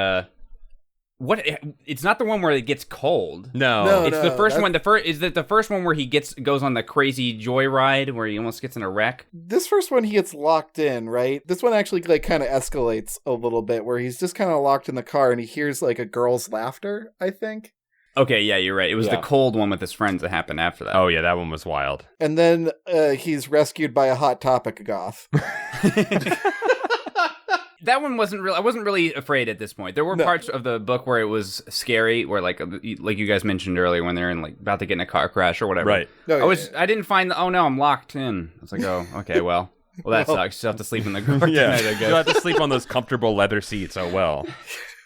it's not the one where it gets cold. No, it's the first one. Is that the first one where he goes on the crazy joyride where he almost gets in a wreck? This first one, he gets locked in, right? This one actually like kind of escalates a little bit, where he's just kind of locked in the car and he hears like a girl's laughter, I think. Okay, yeah, you're right. It was the cold one with his friends that happened after that. Oh yeah, that one was wild. And then he's rescued by a Hot Topic goth. That one wasn't real. I wasn't really afraid at this point. There were parts of the book where it was scary, where like you guys mentioned earlier, when they're in like about to get in a car crash or whatever. Right. I didn't find oh no, I'm locked in. I was like, oh, okay, well that sucks. You have to sleep in the car. Yeah, tonight, I guess. You have to sleep on those comfortable leather seats. Oh well.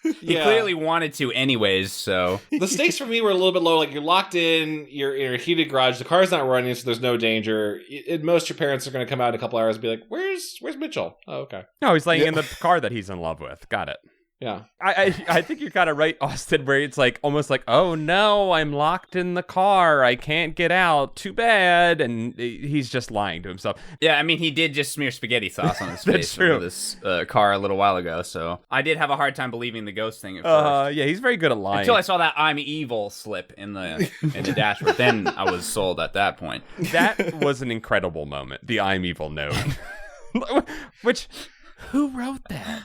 He clearly wanted to anyways, so... The stakes for me were a little bit low. Like, you're locked in, you're in a heated garage, the car's not running, so there's no danger. At most, your parents are going to come out in a couple hours and be like, where's Mitchell? Oh, okay. No, he's laying in the car that he's in love with. Got it. Yeah. I think you're kind of right, Austin, where it's like almost like, oh no, I'm locked in the car. I can't get out. Too bad. And he's just lying to himself. Yeah, I mean, he did just smear spaghetti sauce on his face over this car a little while ago. So I did have a hard time believing the ghost thing at first. Yeah, he's very good at lying. Until I saw that I'm evil slip in the dashboard. Then I was sold at that point. That was an incredible moment. The I'm evil note. Which, who wrote that?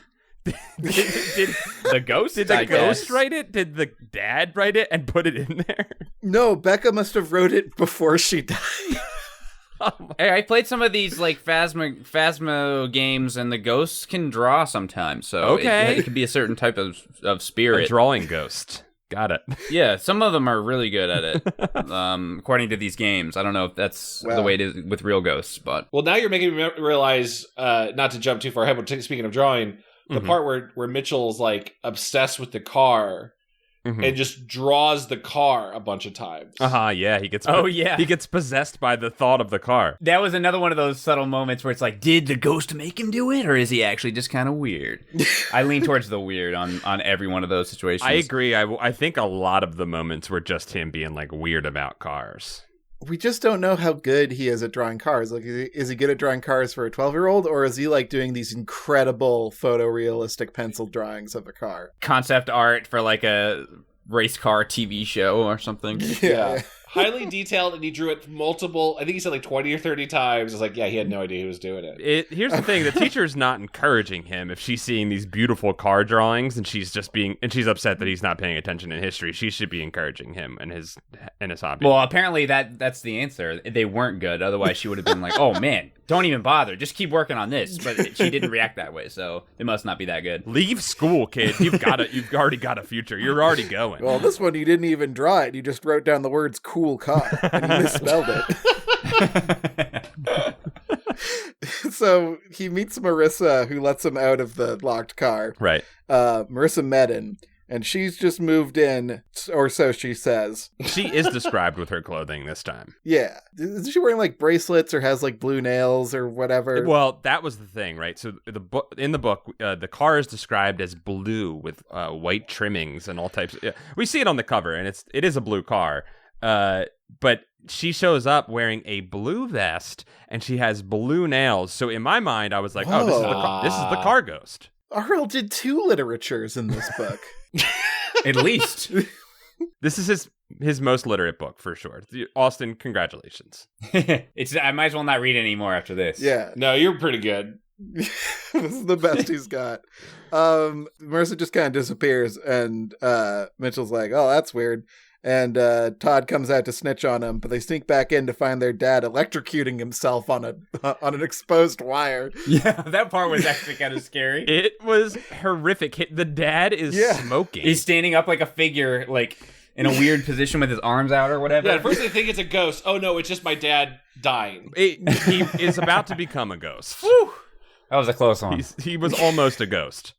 Did the ghost? Did the ghost write it? Did the dad write it and put it in there? No, Becca must have wrote it before she died. Hey, I played some of these like Phasmo games, and the ghosts can draw sometimes. So it can be a certain type of spirit. A drawing ghost. Got it. Yeah, some of them are really good at it. According to these games, I don't know if that's the way it is with real ghosts, but now you're making me realize, not to jump too far ahead, but speaking of drawing. The part where Mitchell's like obsessed with the car and just draws the car a bunch of times. Yeah, he gets possessed by the thought of the car. That was another one of those subtle moments where it's like, did the ghost make him do it, or is he actually just kind of weird? I lean towards the weird on every one of those situations. I agree. I think a lot of the moments were just him being like weird about cars. We just don't know how good he is at drawing cars. Like, is he good at drawing cars for a 12-year-old, or is he like doing these incredible photorealistic pencil drawings of a car? Concept art for like a race car TV show or something. Yeah. Highly detailed, and he drew it multiple, I think he said like 20 or 30 times. It's like, yeah, he had no idea he was doing it. Here's the thing, the teacher's not encouraging him if she's seeing these beautiful car drawings and she's upset that he's not paying attention in history. She should be encouraging him and his hobby. Well, apparently that's the answer. They weren't good. Otherwise she would have been like, oh man, don't even bother. Just keep working on this. But she didn't react that way, so it must not be that good. Leave school, kid. You've already got a future. You're already going. Well, this one, you didn't even draw it. You just wrote down the words cool car and you misspelled it. So he meets Marissa, who lets him out of the locked car. Right. Marissa Medin. And she's just moved in, or so she says. She is described with her clothing this time. Yeah. Is she wearing like bracelets or has like blue nails or whatever? Well, that was the thing, right? So in the book, the car is described as blue with white trimmings and all types. We see it on the cover, and it is a blue car. but she shows up wearing a blue vest and she has blue nails. So in my mind, I was like, oh, this is the car ghost. R.L. did 2 literatures in this book. At least. This is his most literate book for sure. Austin, congratulations. I might as well not read anymore after this. Yeah. No, you're pretty good. This is the best he's got. Marissa just kind of disappears, and Mitchell's like, oh, that's weird. And Todd comes out to snitch on him, but they sneak back in to find their dad electrocuting himself on an exposed wire. Yeah, that part was actually kind of scary. It was horrific. The dad is smoking. He's standing up like a figure, like in a weird position with his arms out or whatever. Yeah, at first they think it's a ghost. Oh no, it's just my dad dying. He is about to become a ghost. Whew. That was a close one. He was almost a ghost.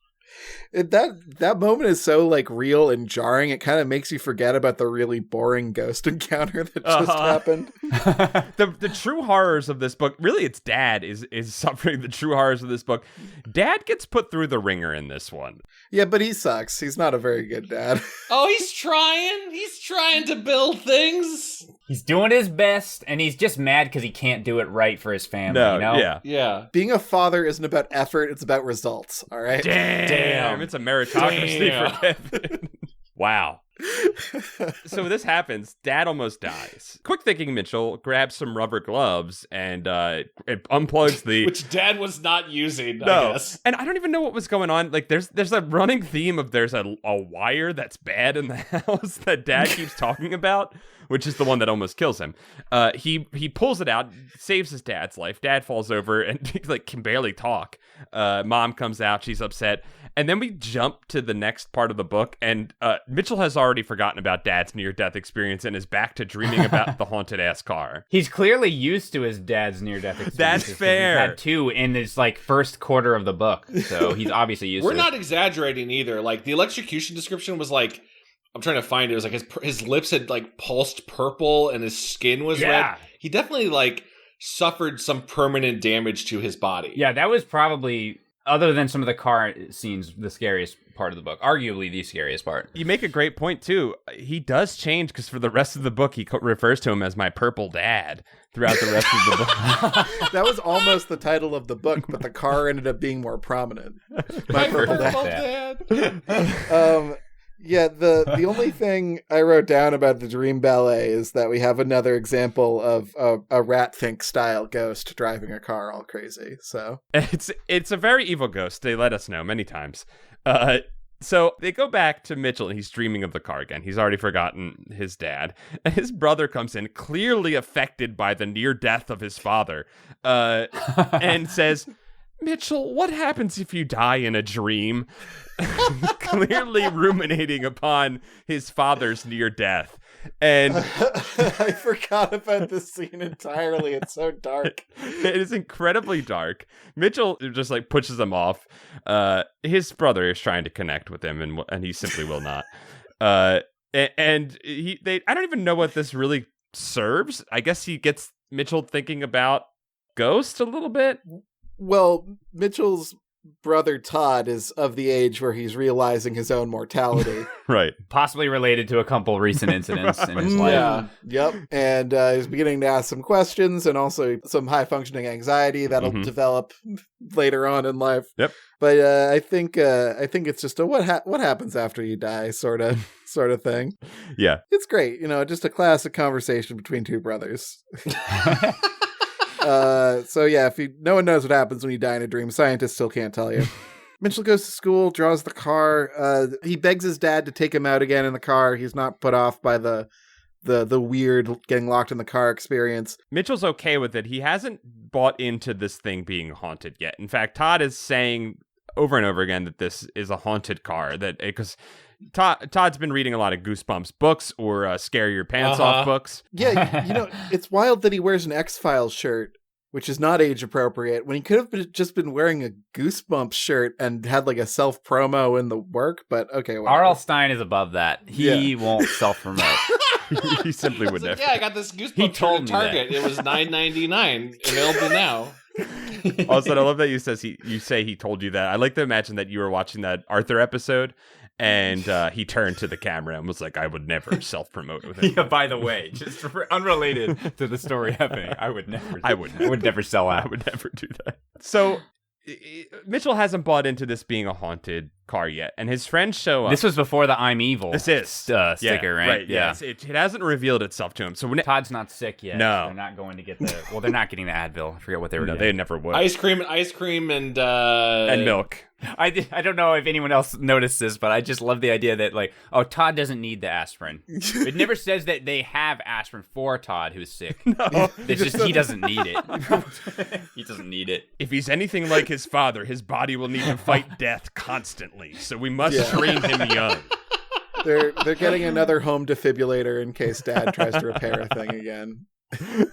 That moment is so like real and jarring. It kind of makes you forget about the really boring ghost encounter that just happened. The true horrors of this book, really, it's Dad is suffering the true horrors of this book. Dad gets put through the ringer in this one. Yeah, but he sucks. He's not a very good dad. Oh, he's trying. He's trying to build things. He's doing his best, and he's just mad because he can't do it right for his family. No, you know? Yeah. Being a father isn't about effort; it's about results. All right. Damn. It's a meritocracy for Kevin. Wow. So this happens. Dad almost dies. Quick thinking Mitchell grabs some rubber gloves and it unplugs the... Which Dad was not using, I guess. And I don't even know what was going on. Like, there's a running theme of there's a wire that's bad in the house that Dad keeps talking about, which is the one that almost kills him. He pulls it out, saves his dad's life. Dad falls over and he can barely talk. Mom comes out. She's upset. And then we jump to the next part of the book, and Mitchell has already forgotten about Dad's near-death experience and is back to dreaming about the haunted-ass car. He's clearly used to his dad's near-death experience. That's fair. He's had 2 in this first quarter of the book, so he's obviously used to it. We're not exaggerating either. Like, the electrocution description was like, I'm trying to find it. It was like his lips had pulsed purple and his skin was red. He definitely suffered some permanent damage to his body. Yeah, that was probably, other than some of the car scenes, the scariest part of the book. Arguably the scariest part. You make a great point, too. He does change, because for the rest of the book, he refers to him as my purple dad throughout the rest of the book. That was almost the title of the book, but the car ended up being more prominent. My purple dad. Yeah, the only thing I wrote down about the Dream Ballet is that we have another example of a Rat Fink style ghost driving a car all crazy. So it's a very evil ghost. They let us know many times. So they go back to Mitchell, and he's dreaming of the car again. He's already forgotten his dad. And his brother comes in, clearly affected by the near death of his father, and says, Mitchell, what happens if you die in a dream? Clearly ruminating upon his father's near death. And I forgot about this scene entirely. It's so dark. It is incredibly dark. Mitchell just pushes him off. His brother is trying to connect with him, and he simply will not. And I don't even know what this really serves. I guess he gets Mitchell thinking about ghosts a little bit. Well, Mitchell's brother Todd is of the age where he's realizing his own mortality. Right. Possibly related to a couple recent incidents in his life. Yeah. Yep. And he's beginning to ask some questions and also some high-functioning anxiety that'll develop later on in life. Yep. But I think it's just a what happens after you die sort of thing. Yeah. It's great. Just a classic conversation between two brothers. So yeah, no one knows what happens when you die in a dream. Scientists still can't tell you. Mitchell goes to school, draws the car. He begs his dad to take him out again in the car. He's not put off by the weird getting locked in the car experience. Mitchell's okay with it. He hasn't bought into this thing being haunted yet. In fact, Todd is saying over and over again that this is a haunted car. That because Todd's been reading a lot of Goosebumps books or Scare Your Pants Off books. Yeah, it's wild that he wears an X-Files shirt, which is not age appropriate, when he could have just been wearing a Goosebumps shirt and had a self-promo in the work, but okay. R.L. Stein is above that. He won't self-promote. He simply would never. I got this Goosebumps shirt at Target. It was $9.99, available now. Also, I love that you say he told you that. I like to imagine that you were watching that Arthur episode, and he turned to the camera and was like, "I would never self-promote with him." Yeah. By the way, just unrelated to the story happening, I would never sell out. I would never do that. So Mitchell hasn't bought into this being a haunted car yet, and his friends show up. This was before the "I'm evil." This is sticker, right? Yeah. Yes. It hasn't revealed itself to him. So when Todd's not sick yet. No, they're not going to get the. Well, they're not getting the Advil. I forget what they were. No, they never would. Ice cream, and milk. I don't know if anyone else noticed this, but I just love the idea that Todd doesn't need the aspirin. It never says that they have aspirin for Todd, who's sick. No, it's just he doesn't need it. He doesn't need it. If he's anything like his father, his body will need to fight death constantly. So we must train him young. They're getting another home defibrillator in case Dad tries to repair a thing again.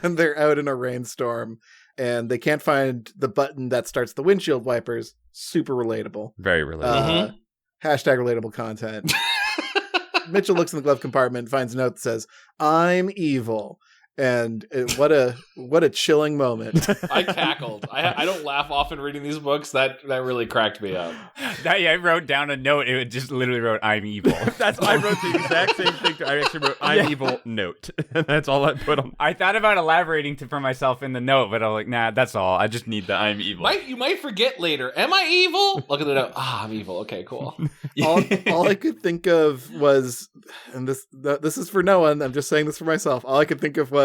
And they're out in a rainstorm, and they can't find the button that starts the windshield wipers. Super relatable. Very relatable. Hashtag relatable content. Mitchell looks in the glove compartment, finds a note that says, "I'm evil." And what a chilling moment. I cackled. I don't laugh often reading these books. That really cracked me up. I wrote down a note. It just literally wrote, "I'm evil." I wrote the exact same thing. I actually wrote, "I'm evil," note. That's all I put on. I thought about elaborating for myself in the note, but I was like, nah, that's all. I just need the "I'm evil." You might forget later. Am I evil? Look at the note. I'm evil. Okay, cool. all I could think of was, and this is for no one, I'm just saying this for myself. All I could think of was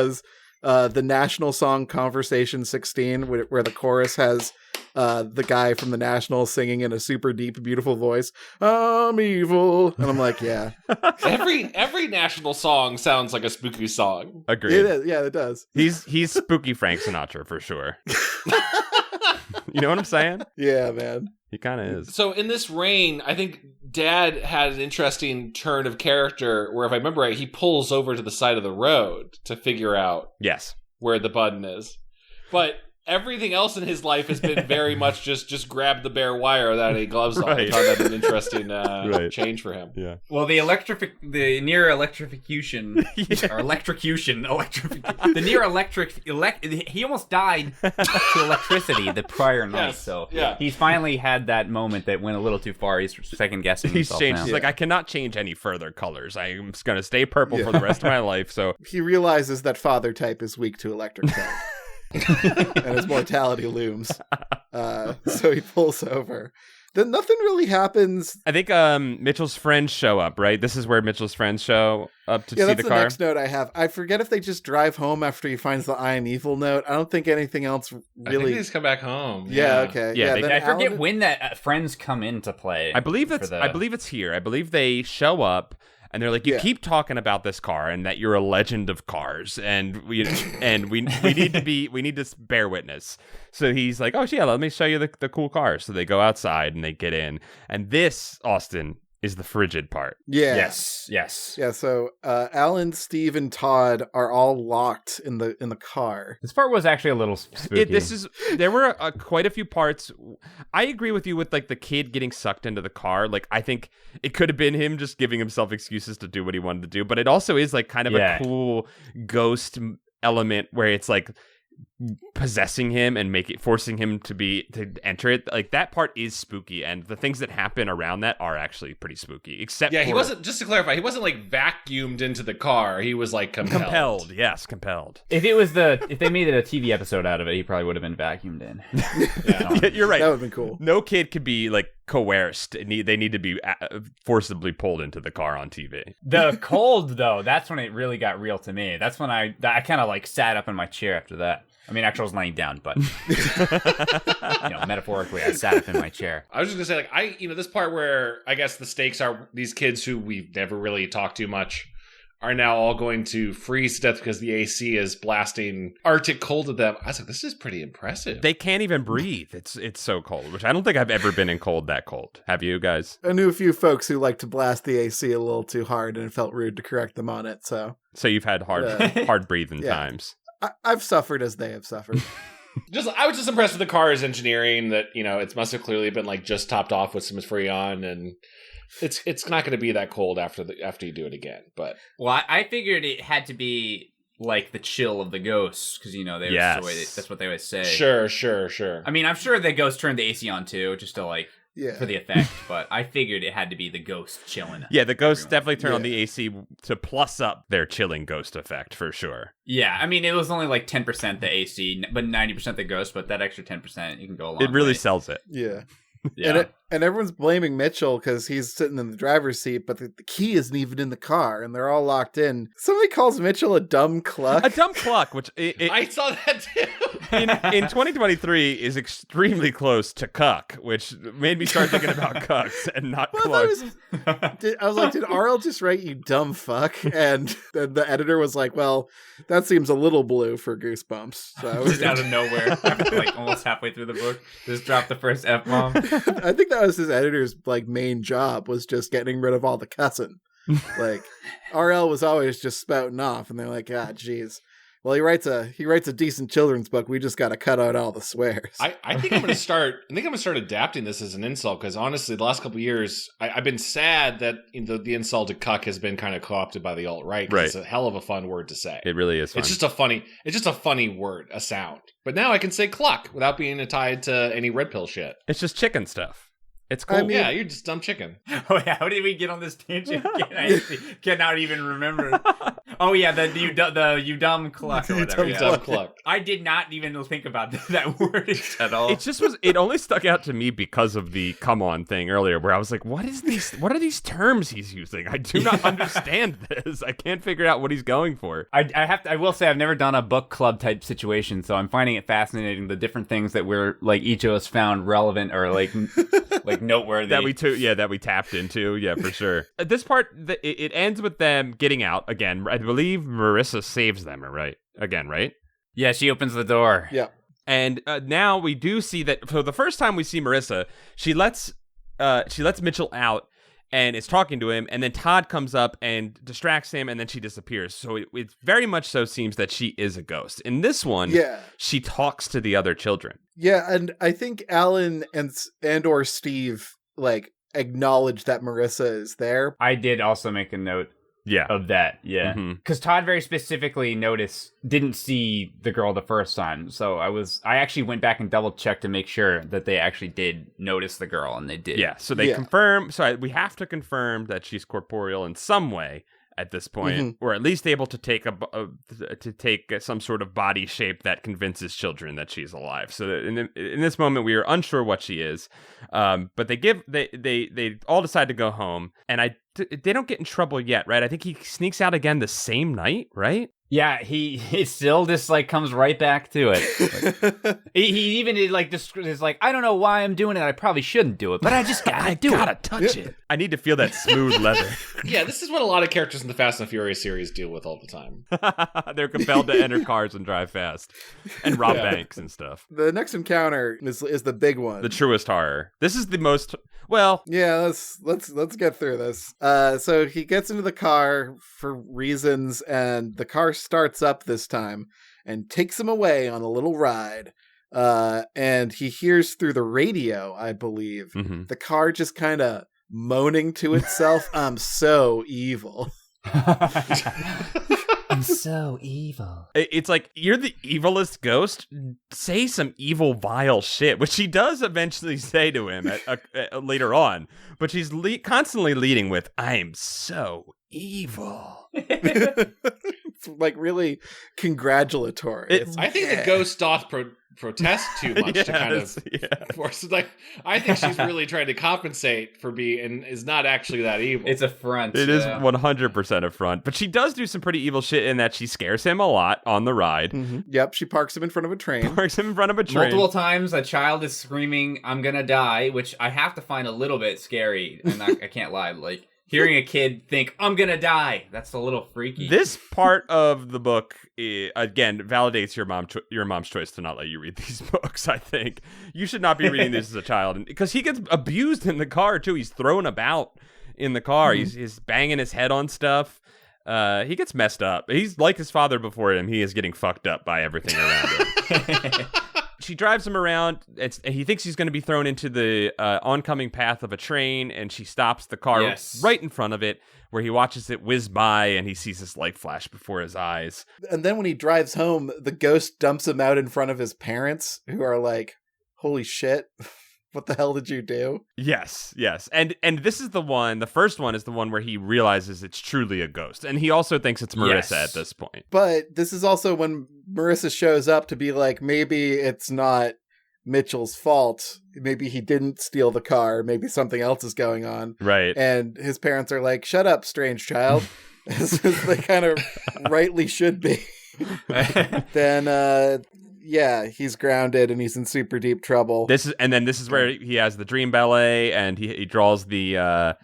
the national song Conversation 16, where the chorus has the guy from the National singing in a super deep, beautiful voice, "I'm evil." And I'm like, yeah. Every national song sounds like a spooky song. Agreed. It is. Yeah, it does. He's spooky Frank Sinatra for sure. You know what I'm saying? Yeah, man. He kind of is. So in this rain, I think Dad had an interesting turn of character where, if I remember right, he pulls over to the side of the road to figure out where the button is. But everything else in his life has been very much just grab the bare wire without any gloves on. I thought that was an interesting change for him. Yeah. Well, the near electrification, or electrocution, the near electric, he almost died to electricity the prior night. Yes. So he's finally had that moment that went a little too far. He's second guessing himself. He's changed. Now. He's like, I cannot change any further colors. I'm just going to stay purple for the rest of my life. So he realizes that father type is weak to electric type. And his mortality looms. So he pulls over. Then nothing really happens. I think Mitchell's friends show up, right? This is where Mitchell's friends show up to see the car. Yeah, that's the next note I have. I forget if they just drive home after he finds the "I am evil" note. I don't think anything else really. I think they just come back home. Yeah, okay. Yeah, I forget when that friends come into play. I believe it's here. I believe they show up. And they're like, you keep talking about this car and that you're a legend of cars, and we need to bear witness. So he's like, oh yeah, let me show you the cool cars. So they go outside and they get in, and this, Austin, is the frigid part. Yeah. Yes. Yeah. So Alan, Steve, and Todd are all locked in the car. This part was actually a little spooky. There were quite a few parts. I agree with you with like the kid getting sucked into the car. Like, I think it could have been him just giving himself excuses to do what he wanted to do, but it also is like kind of a cool ghost element where it's like possessing him and forcing him to enter it. Like, that part is spooky, and the things that happen around that are actually pretty spooky. Except he wasn't, just to clarify, he wasn't like vacuumed into the car. He was like compelled. Yes, compelled. If they made it a TV episode out of it, he probably would have been vacuumed in. Yeah, you're right. That would have been cool. No kid could be like coerced. They need to be forcibly pulled into the car on TV. The cold, though, that's when it really got real to me. That's when I kind of like sat up in my chair after that. I mean, actually, I was laying down, but metaphorically, I sat up in my chair. I was just gonna say, like, this part where I guess the stakes are these kids who we've never really talked to much are now all going to freeze to death because the AC is blasting Arctic cold at them. I was like, this is pretty impressive. They can't even breathe. It's so cold, which I don't think I've ever been in cold that cold. Have you guys? I knew a few folks who like to blast the AC a little too hard, and it felt rude to correct them on it. So you've had hard breathing times. I've suffered as they have suffered. I was just impressed with the car's engineering. That it must have clearly been like just topped off with some Freon, and it's not going to be that cold after you do it again. But I figured it had to be like the chill of the ghosts, because, you know, that's what they always say. Sure. I mean, I'm sure the ghosts turned the AC on too, just to like, for the effect, but I figured it had to be the ghost chilling. Yeah, the ghosts definitely turn on the AC to plus up their chilling ghost effect, for sure. Yeah, I mean, it was only like 10% the AC, but 90% the ghost, but that extra 10%, you can go a long It really way. sells it. Yeah. Yeah. And everyone's blaming Mitchell because he's sitting in the driver's seat, but the key isn't even in the car, and they're all locked in. Somebody calls Mitchell a dumb cluck. A dumb cluck, which I saw that too. in 2023 is extremely close to cuck, which made me start thinking about cucks and not clucks. I was like, did RL just write you dumb fuck? And then the editor was like, well, that seems a little blue for Goosebumps. So Just out of nowhere, like almost halfway through the book, just dropped the first F-bomb. I think that was his editor's like main job, was just getting rid of all the cussing. Like RL was always just spouting off, and they're like, ah, geez. Well, he writes a decent children's book. We just got to cut out all the swears. I think I'm going to start. I think I'm going to start adapting this as an insult, because honestly, the last couple of years, I've been sad that the insult to cuck has been kind of co-opted by the alt-right. Right. It's a hell of a fun word to say. It really is fun. It's just a funny word, a sound. But now I can say cluck without being tied to any red pill shit. It's just chicken stuff. It's cool. I mean, Yeah, you're just dumb chicken. Oh, yeah, how did we get on this tangent? I cannot even remember. Oh, yeah, the you dumb cluck or whatever. Dumb cluck. I did not even think about that word at all. It only stuck out to me because of the come on thing earlier, where I was like, what are these terms he's using? I do not understand this. I can't figure out what he's going for. I will say I've never done a book club type situation, so I'm finding it fascinating, the different things that we're like each of us found relevant or like noteworthy that we tapped into. Yeah, for sure. This part, it ends with them getting out again. I believe Marissa saves them, right? Yeah, she opens the door. Yeah. And now we do see that. So the first time we see Marissa, she lets Mitchell out and is talking to him, and then Todd comes up and distracts him, and then she disappears. So it very much so seems that she is a ghost. In this one, she talks to the other children. Yeah, and I think Alan and or Steve like acknowledge that Marissa is there. I did also make a note of that, because Todd very specifically didn't see the girl the first time, so I actually went back and double checked to make sure that they actually did notice the girl, and they did. Yeah, so they confirm. So we have to confirm that she's corporeal in some way at this point, or at least able to take some sort of body shape that convinces children that she's alive. So in this moment, we are unsure what she is, but they all decide to go home, and they don't get in trouble yet, right? I think he sneaks out again the same night, right? Yeah, he still just like comes right back to it. Like, he even is like, I don't know why I'm doing it. I probably shouldn't do it, but I just gotta touch it. I need to feel that smooth leather. Yeah, this is what a lot of characters in the Fast and Furious series deal with all the time. They're compelled to enter cars and drive fast and rob banks and stuff. The next encounter is the big one. The truest horror. This is the most well. Yeah, let's get through this. So he gets into the car for reasons, and the car starts up this time and takes him away on a little ride. And he hears through the radio, I believe, the car just kind of moaning to itself, I'm so evil. I'm so evil. It's like, you're the evilest ghost. Say some evil, vile shit, which she does eventually say to him later on. But she's constantly leading with, I'm so evil. It's like really congratulatory. I think the ghost doth protest too much to kind of force it. Like, I think she's really trying to compensate for being, and is not actually that evil. It's a front. It is 100% a front. But she does do some pretty evil shit in that she scares him a lot on the ride. Yep, she parks him in front of a train. Multiple times a child is screaming, I'm gonna die, which I have to find a little bit scary. I can't lie. Like, hearing a kid think, I'm gonna die, that's a little freaky. This part of the book, again, validates your mom's choice to not let you read these books, I think. You should not be reading this as a child. Because he gets abused in the car, too. He's thrown about in the car. He's banging his head on stuff. He gets messed up. He's like his father before him. He is getting fucked up by everything around him. She drives him around. He thinks he's going to be thrown into the oncoming path of a train, and she stops the car right in front of it, where he watches it whiz by, and he sees this light flash before his eyes. And then when he drives home, the ghost dumps him out in front of his parents, who are like, holy shit. What the hell did you do? Yes. And this is the first one is the one where he realizes it's truly a ghost. And he also thinks it's Marissa at this point. But this is also when Marissa shows up to be like, maybe it's not Mitchell's fault. Maybe he didn't steal the car. Maybe something else is going on. Right. And his parents are like, shut up, strange child. As they kind of rightly should be. Then, he's grounded and he's in super deep trouble. This is where he has the dream ballet, and he draws the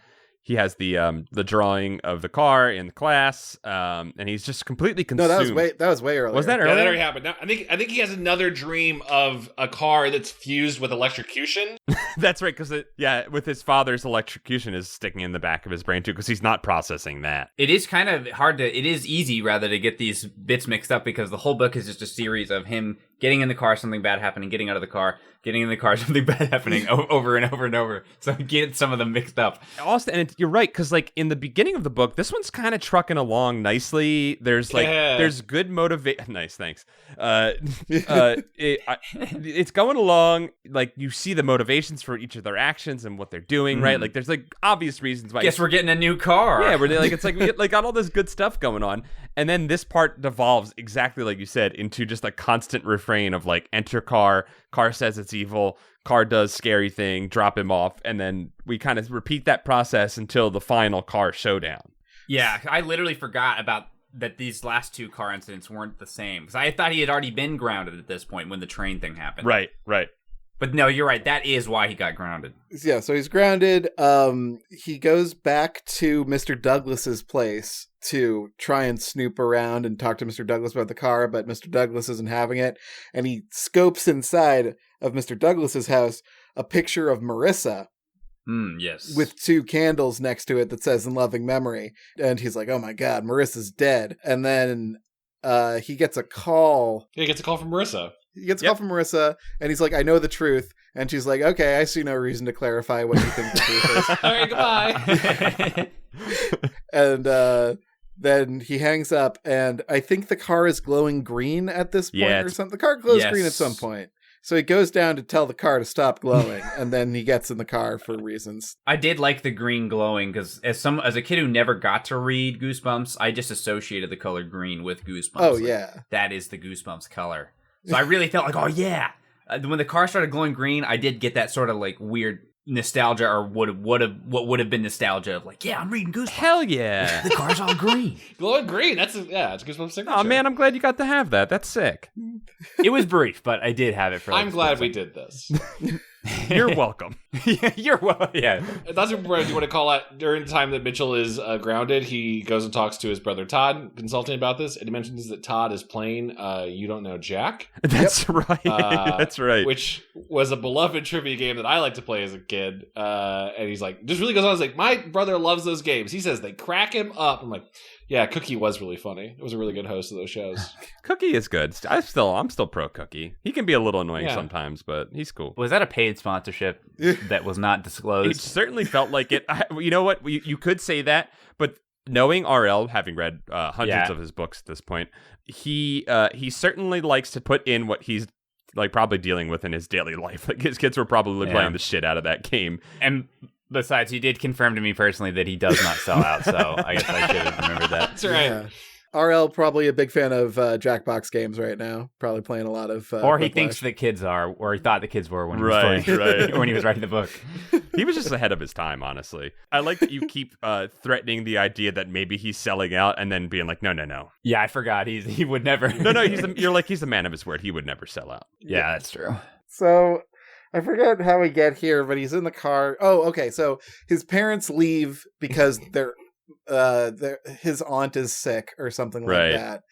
drawing of the car in class, and he's just completely consumed. No, that was way earlier. Was that earlier? Yeah, that already happened. Now, I think he has another dream of a car that's fused with electrocution. That's right, because with his father's electrocution is sticking in the back of his brain too, because he's not processing that. It is kind of hard it is easy rather to get these bits mixed up, because the whole book is just a series of him getting in the car, something bad happening, getting out of the car, getting in the car, something bad happening over and over and over. So get some of them mixed up. Also, and you're right, because like in the beginning of the book, this one's kind of trucking along nicely. There's there's good motivation. Nice, thanks. It's going along. Like you see the motivations for each of their actions and what they're doing, right? Like there's like obvious reasons why. Guess we're getting a new car. Yeah, where they it's like we got all this good stuff going on, and then this part devolves exactly like you said into just a constant refrain of like enter car says it's evil, car does scary thing, drop him off, and then we kind of repeat that process until the final car showdown. Yeah, I literally forgot about that. These last two car incidents weren't the same, because I thought he had already been grounded at this point when the train thing happened. Right. But no, you're right. That is why he got grounded. Yeah, so he's grounded. He goes back to Mr. Douglas's place to try and snoop around and talk to Mr. Douglas about the car, but Mr. Douglas isn't having it. And he scopes inside of Mr. Douglas's house a picture of Marissa. Yes. With two candles next to it that says in loving memory. And he's like, oh my God, Marissa's dead. And then he gets a call. Yeah, he gets a call from Marissa. He gets a call from Marissa, and he's like, I know the truth. And she's like, okay, I see no reason to clarify what you think the truth is. All right, goodbye. And then he hangs up, and I think the car is glowing green at this point or something. The car glows green at some point. So he goes down to tell the car to stop glowing, and then he gets in the car for reasons. I did like the green glowing, because as a kid who never got to read Goosebumps, I just associated the color green with Goosebumps. Oh, like, yeah. That is the Goosebumps color. So I really felt like, oh, yeah. When the car started glowing green, I did get that sort of like weird nostalgia, or what would have been nostalgia of like, yeah, I'm reading Goosebumps. Hell yeah. The car's all green. Glowing green. It's Goosebumps signature. Oh man, I'm glad you got to have that. That's sick. It was brief, but I did have it for I'm glad we did this. You're welcome. You're welcome. Yeah. That's what you want to call it. During the time that Mitchell is grounded, he goes and talks to his brother Todd, consulting about this, and he mentions that Todd is playing You Don't Know Jack. That's right. That's right. Which was a beloved trivia game that I like to play as a kid. And he's like, just really goes on. He's like, my brother loves those games. He says they crack him up. I'm like, yeah, Cookie was really funny. It was a really good host of those shows. Cookie is good. I'm still pro Cookie. He can be a little annoying sometimes, but he's cool. Was that a paid sponsorship that was not disclosed? It certainly felt like it. You know what? You could say that, but knowing RL, having read hundreds of his books at this point, he certainly likes to put in what he's like probably dealing with in his daily life. Like his kids were probably playing the shit out of that game. And besides, he did confirm to me personally that he does not sell out, so I guess I should have remembered that. That's right. Yeah. RL probably a big fan of Jackbox games right now. Probably playing a lot of. Or he thinks the kids are, or he thought the kids were when he was when he was writing the book. He was just ahead of his time, honestly. I like that you keep threatening the idea that maybe he's selling out, and then being like, no. Yeah, I forgot. He would never. No. He's the man of his word. He would never sell out. Yeah, that's true. So I forget how we get here, but he's in the car. Oh, okay. So his parents leave because his aunt is sick or something like that.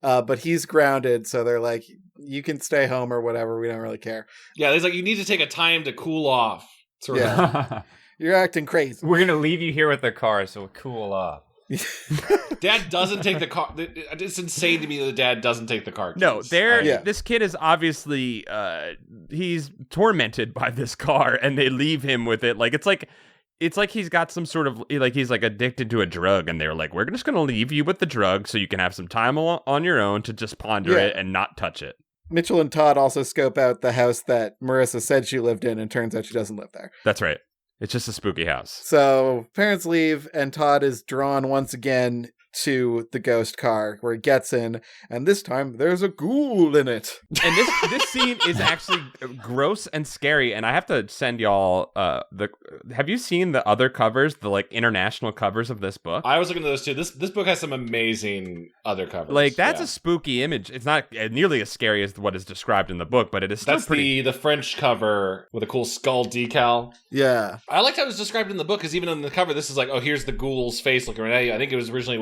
But he's grounded, so they're like, you can stay home or whatever. We don't really care. Yeah, there's like, you need to take a time to cool off. Yeah. You're acting crazy. We're going to leave you here with the car, so cool off. Dad doesn't take the car. It's insane to me that the dad doesn't take the car keys. No, this kid is obviously he's tormented by this car, and they leave him with it. Like it's like he's got some sort of like he's like addicted to a drug, and they're like, we're just gonna leave you with the drug so you can have some time on your own to just ponder it and not touch it. Mitchell and Todd also scope out the house that Marissa said she lived in, and turns out she doesn't live there. That's right. It's just a spooky house. So parents leave, and Todd is drawn once again to the ghost car where he gets in, and this time there's a ghoul in it. And this scene is actually gross and scary, and I have to send y'all have you seen the other covers, the like international covers of this book? I was looking at those too. This book has some amazing other covers. Like that's a spooky image. It's not nearly as scary as what is described in the book, but it is still the French cover with a cool skull decal. Yeah. I liked how it was described in the book, because even in the cover, this is like, oh, here's the ghoul's face looking right at you. I think it was originally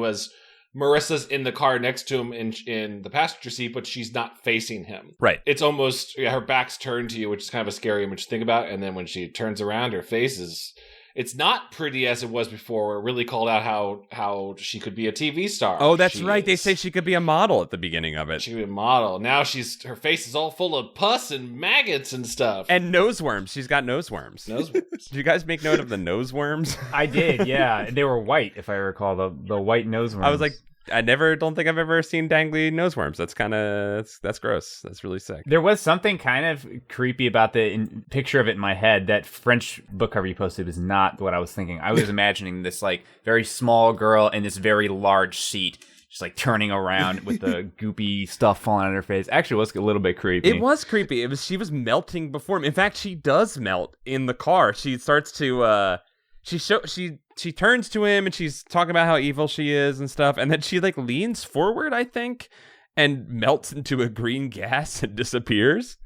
Marissa's in the car next to him in the passenger seat, but she's not facing him. Right. It's almost, her back's turned to you, which is kind of a scary image to think about. And then when she turns around, her face is, it's not pretty as it was before. It really called out how she could be a TV star. Oh, that's right. They say she could be a model at the beginning of it. She could be a model. Now her face is all full of pus and maggots and stuff. And nose worms. She's got nose worms. Nose worms. Did you guys make note of the nose worms? I did, yeah. They were white, if I recall, the white nose worms. I was like, don't think I've ever seen dangly nose worms. That's kind of, that's gross. That's really sick. There was something kind of creepy about the picture of it in my head. That French book cover you posted was not what I was thinking. I was imagining this like very small girl in this very large seat, just like turning around with the goopy stuff falling on her face. Actually, it was a little bit creepy. It was creepy. She was melting before him. In fact, she does melt in the car. She starts to, she turns to him and she's talking about how evil she is and stuff, and then she like leans forward, I think, and melts into a green gas and disappears.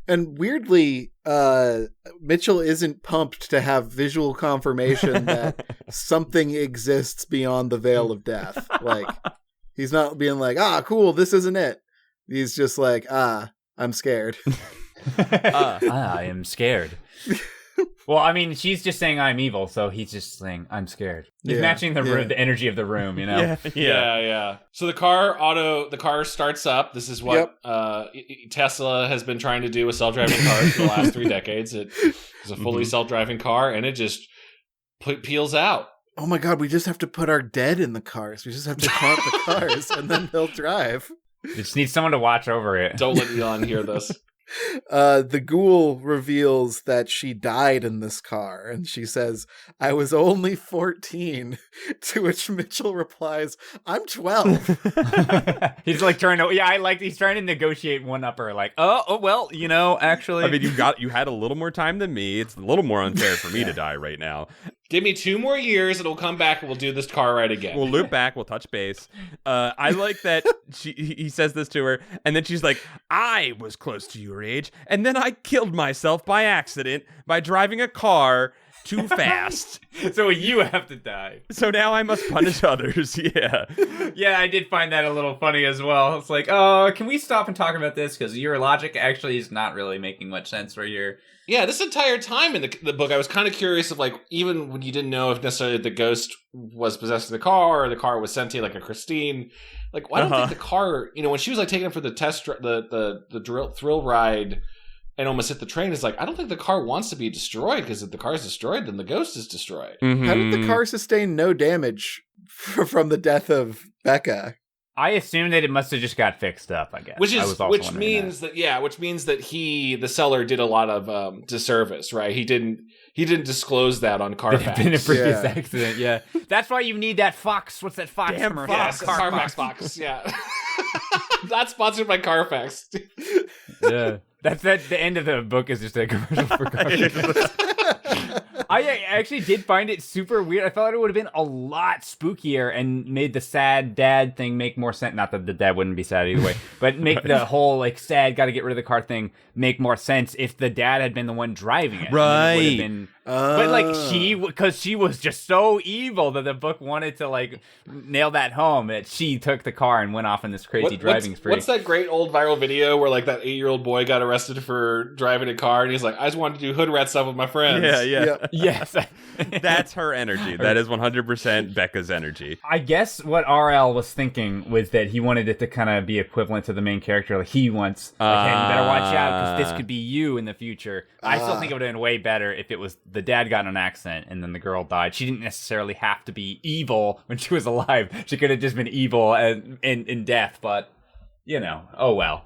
And weirdly, Mitchell isn't pumped to have visual confirmation that something exists beyond the veil of death. Like, he's not being like, cool, this isn't it. He's just like, I'm scared. I am scared. Well, I mean, she's just saying I'm evil, so he's just saying I'm scared. He's matching the energy of the room, you know? Yeah. So the car starts up. This is what Tesla has been trying to do with self-driving cars for the last 3 decades. It is a fully self-driving car, and it just peels out. Oh my god, we just have to put our dead in the cars. We just have to haunt the cars, and then they'll drive. Just need someone to watch over it. Don't let Elon hear this. The ghoul reveals that she died in this car, and she says, I was only 14, to which Mitchell replies, I'm 12. He's like he's trying to negotiate one upper, like, oh well, actually. I mean, you had a little more time than me. It's a little more unfair for me to die right now. Give me 2 more years, and we'll come back and we'll do this car ride again. We'll loop back, we'll touch base. I like that he says this to her, and then she's like, I was close to your age, and then I killed myself by accident by driving a car too fast. So you have to die. So now I must punish others. Yeah. Yeah, I did find that a little funny as well. It's like, can we stop and talk about this? Because your logic actually is not really making much sense for your... Yeah, this entire time in the book, I was kind of curious of, like, even when you didn't know if necessarily the ghost was possessing the car or the car was sentient, like a Christine. Like, why don't think the car, when she was, like, taking him for the the thrill ride and almost hit the train, it's like, I don't think the car wants to be destroyed, because if the car is destroyed, then the ghost is destroyed. Mm-hmm. How did the car sustain no damage from the death of Becca? I assume that it must have just got fixed up, I guess. Which means that the seller did a lot of disservice, right? He didn't disclose that on Carfax. In a previous accident, yeah. That's why you need that Fox. What's that Fox commercial? Yes, Carfax Fox, yeah. Not sponsored by Carfax. Yeah. That's the end of the book is just a commercial for Carfax. I actually did find it super weird. I thought it would have been a lot spookier and made the sad dad thing make more sense. Not that the dad wouldn't be sad either way, but make the whole like sad, got to get rid of the car thing make more sense if the dad had been the one driving it. Right. It would have been But like because she was just so evil that the book wanted to like nail that home, that she took the car and went off on this crazy driving spree. What's that great old viral video where like that 8-year-old boy got arrested for driving a car and he's like, I just wanted to do hood rat stuff with my friends. Yeah. Yes. That's her energy. That is 100% Becca's energy. I guess what RL was thinking was that he wanted it to kind of be equivalent to the main character. Like he wants, like, hey, you better watch out because this could be you in the future. I still think it would have been way better if it was the dad got in an accident and then the girl died. She didn't necessarily have to be evil when she was alive. She could have just been evil in death, but, you know, oh well.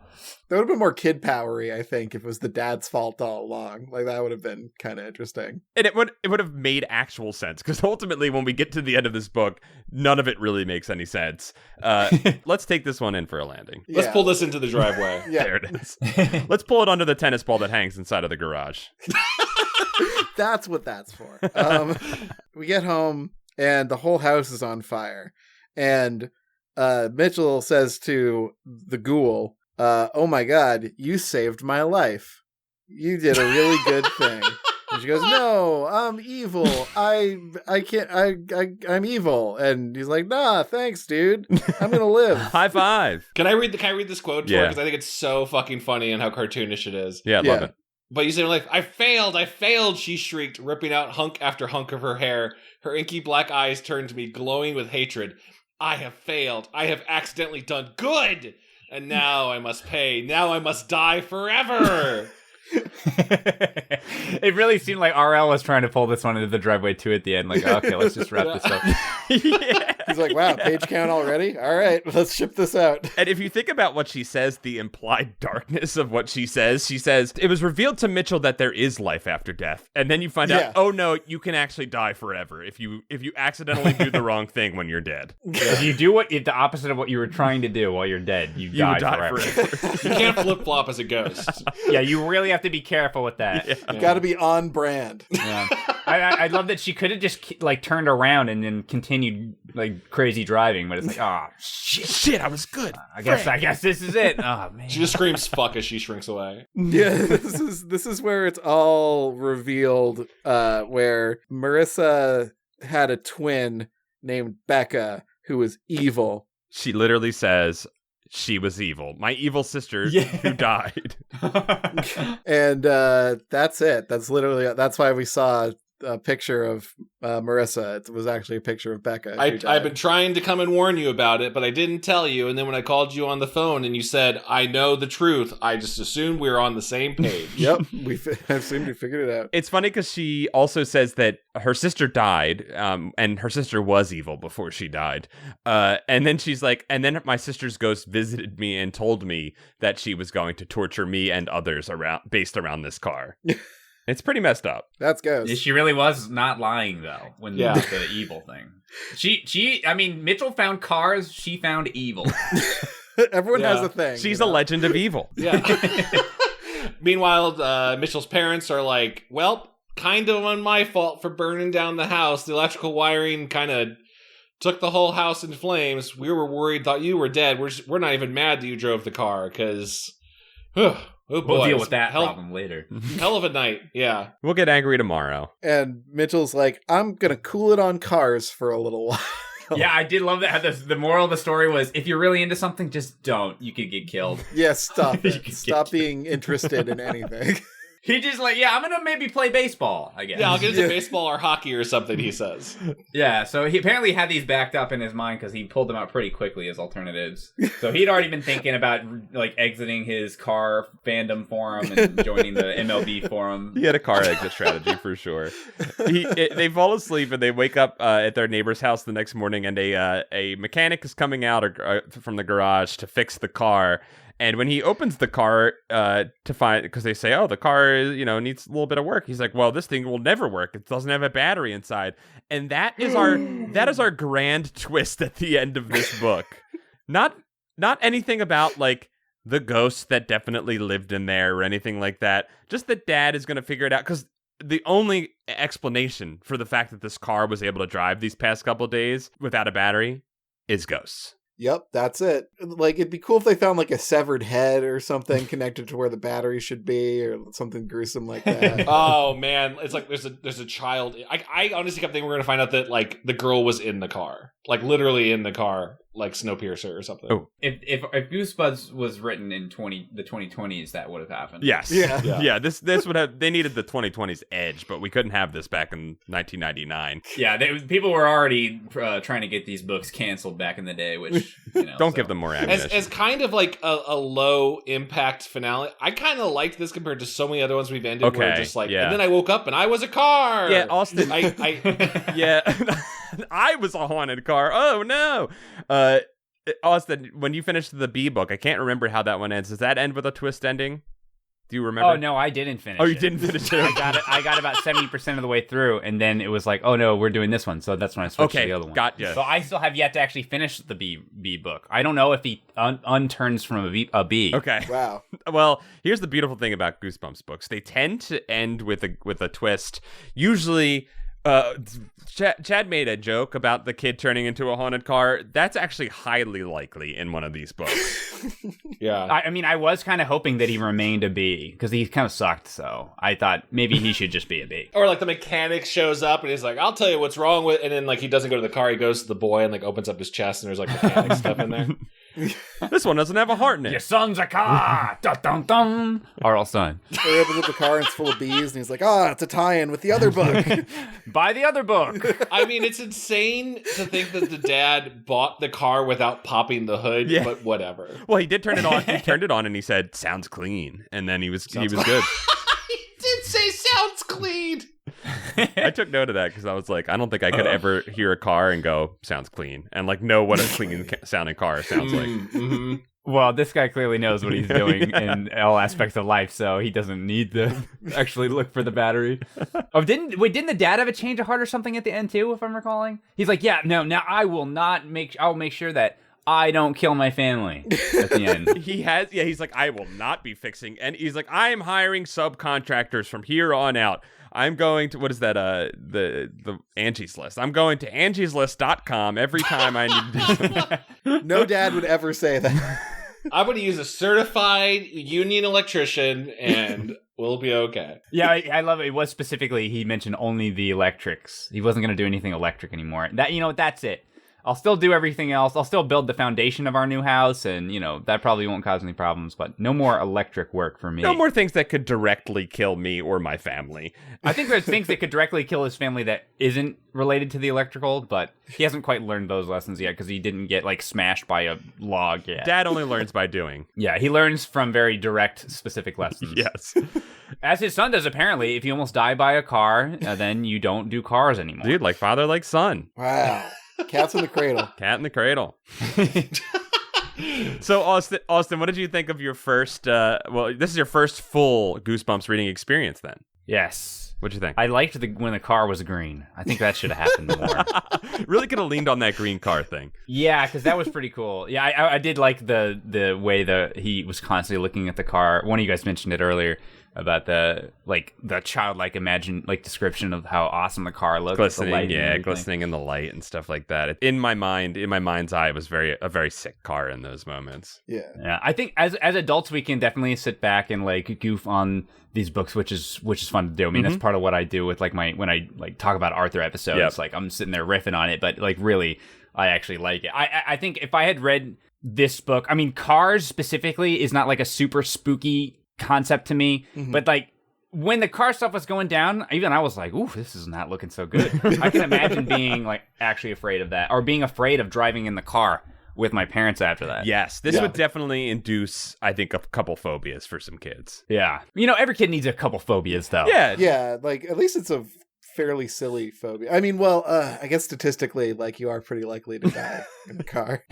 That would have been more kid powery, I think, if it was the dad's fault all along. Like, that would have been kind of interesting. And it would have made actual sense, because ultimately, when we get to the end of this book, none of it really makes any sense. Let's take this one in for a landing. Yeah. Let's pull this into the driveway. Yeah. There it is. Let's pull it under the tennis ball that hangs inside of the garage. That's what that's for. We get home, and the whole house is on fire. And Mitchell says to the ghoul, oh my God, you saved my life. You did a really good thing. And she goes, no, I'm evil. I'm evil. And he's like, nah, thanks, dude. I'm going to live. High five. Can I read this quote to her? Yeah. Because I think it's so fucking funny and how cartoonish it is. Yeah, love it. But you say, like, I failed, she shrieked, ripping out hunk after hunk of her hair. Her inky black eyes turned to me, glowing with hatred. I have failed. I have accidentally done good. And now I must pay. Now I must die forever. It really seemed like RL was trying to pull this one into the driveway too at the end. Like, okay, let's just wrap this up. Yeah. He's like, wow, page count already? All right, let's ship this out. And if you think about what she says, the implied darkness of what she says, it was revealed to Mitchell that there is life after death. And then you find out, oh no, you can actually die forever if you accidentally do the wrong thing when you're dead. If you do the opposite of what you were trying to do while you're dead, you die forever. You can't flip-flop as a ghost. Yeah, you really have to be careful with that. You got to be on brand. Yeah. I love that she could have just like turned around and then continued like crazy driving, but it's like, oh shit, I was good. I guess this is it. Oh man. She just screams fuck as she shrinks away. Yeah, this is where it's all revealed, where Marissa had a twin named Becca who was evil. She literally says she was evil. My evil sister who died. And that's it. That's why we saw a picture of Marissa. It was actually a picture of Becca. I've been trying to come and warn you about it, but I didn't tell you. And then when I called you on the phone and you said, I know the truth, I just assumed we were on the same page. Yep, I assumed we figured it out. It's funny because she also says that her sister died, and her sister was evil before she died. And then she's like, and then my sister's ghost visited me and told me that she was going to torture me and others based around this car. It's pretty messed up. That's Ghost. She really was not lying though when the evil thing. I mean, Mitchell found cars. She found evil. Everyone has a thing. She's a legend of evil. Yeah. Meanwhile, Mitchell's parents are like, well, kind of on my fault for burning down the house. The electrical wiring kind of took the whole house in flames. We were worried, thought you were dead. We're not even mad that you drove the car because... Oh boy, we'll deal with that problem later. Hell of a night, yeah. We'll get angry tomorrow. And Mitchell's like, I'm going to cool it on cars for a little while. Yeah, I did love that. The moral of the story was, if you're really into something, just don't. You could get killed. Yeah, stop it. Stop being interested in anything. He just like, I'm going to maybe play baseball, I guess. Yeah, I'll get into baseball or hockey or something, he says. Yeah, so he apparently had these backed up in his mind because he pulled them out pretty quickly as alternatives. So he'd already been thinking about like exiting his car fandom forum and joining the MLB forum. He had a car exit strategy for sure. They fall asleep and they wake up at their neighbor's house the next morning, and a mechanic is coming out from the garage to fix the car. And when he opens the car to find, because they say, oh, the car needs a little bit of work. He's like, well, this thing will never work. It doesn't have a battery inside. And that is our grand twist at the end of this book. Not anything about like the ghost that definitely lived in there or anything like that. Just that Dad is going to figure it out, because the only explanation for the fact that this car was able to drive these past couple days without a battery is ghosts. Yep, that's it. Like, it'd be cool if they found like a severed head or something connected to where the battery should be, or something gruesome like that. Oh man, it's like there's a child. I honestly kept thinking we're gonna find out that like the girl was in the car, like literally in the car, like Snowpiercer or something. Oh. If Goosebumps was written in the 2020s, that would have happened. Yes. Yeah. This would have. They needed the 2020s edge, but we couldn't have this back in 1999. Yeah, people were already trying to get these books canceled back in the day, which Don't give them more ammunition. As kind of like a low impact finale, I kind of liked this compared to so many other ones we've ended. Okay, Where just like, yeah. and then I woke up and I was a car. Yeah, Austin. I Yeah, I was a haunted car. Oh no, Austin. When you finished the B book, I can't remember how that one ends. Does that end with a twist ending? Do you remember? Oh no, I didn't finish. Oh, you it. didn't finish it. I got about 70% of the way through, and then it was like, oh no, we're doing this one. So that's when I switched to the other one. Got you. So I still have yet to actually finish the B book. I don't know if he unturns from a B. Okay. Wow. Well, here's the beautiful thing about Goosebumps books. They tend to end with a twist. Usually, Chad made a joke about the kid turning into a haunted car. That's actually highly likely in one of these books. yeah. I mean, I was kind of hoping that he remained a B because he kind of sucked. So I thought maybe he should just be a B. Or like the mechanic shows up and he's like, "I'll tell you what's wrong with," and then like he doesn't go to the car, he goes to the boy and like opens up his chest and there's like mechanic stuff in there. This one doesn't have a heart in it. Your son's a car. Dun, dun, dun. R.L. Stein. He opens up the car and it's full of bees, and he's like, it's a tie-in with the other book. Buy the other book. I mean, it's insane to think that the dad bought the car without popping the hood, Yeah. but whatever. Well, he did turn it on. He turned it on and he said, "Sounds clean," and then he was good. He did say sounds clean. I took note of that because I was like, I don't think I could ever hear a car and go, "Sounds clean," and like know what a clean sounding car sounds like. Mm-hmm. Well, this guy clearly knows what he's doing in all aspects of life, so he doesn't need to actually look for the battery. Oh, didn't the dad have a change of heart or something at the end too, if I'm recalling? He's like, yeah, no, now I'll make sure that I don't kill my family at the end. He's like, I will not be fixing, and he's like, I am hiring subcontractors from here on out. I'm going to, what is that, the Angie's List. I'm going to angieslist.com every time I need to do something. No dad would ever say that. I'm going to use a certified union electrician and we'll be okay. Yeah, I love it. It was specifically, he mentioned only the electrics. He wasn't going to do anything electric anymore. That's it. I'll still do everything else. I'll still build the foundation of our new house, and, that probably won't cause any problems, but no more electric work for me. No more things that could directly kill me or my family. I think there's things that could directly kill his family that isn't related to the electrical, but he hasn't quite learned those lessons yet because he didn't get, smashed by a log yet. Dad only learns by doing. Yeah, he learns from very direct, specific lessons. Yes. As his son does, apparently. If you almost die by a car, then you don't do cars anymore. Dude, like father, like son. Wow. Cats in the cradle. Cat in the cradle. So, Austin, what did you think of your first, this is your first full Goosebumps reading experience then? Yes. What'd you think? I liked when the car was green. I think that should have happened more. Really could have leaned on that green car thing. Yeah, because that was pretty cool. Yeah, I did like the way that he was constantly looking at the car. One of you guys mentioned it earlier about the childlike description of how awesome the car looked. Glistening, glistening in the light and stuff like that. In my mind's eye, it was a very sick car in those moments. Yeah. I think as adults, we can definitely sit back and goof on these books, which is fun to do. I mean, that's part of what I do with when I talk about Arthur episodes. Yep. I'm sitting there riffing on it, but really, I actually like it. I think if I had read this book, I mean, Cars specifically is not a super spooky concept to me, but when the car stuff was going down, even I was like, ooh, this is not looking so good. I can imagine being actually afraid of that, or being afraid of driving in the car with my parents after that. Yes, this would definitely induce, I think, a couple phobias for some kids. Yeah. Every kid needs a couple phobias, though. Yeah. Yeah, at least it's a fairly silly phobia. I mean, well, I guess statistically, you are pretty likely to die in a car.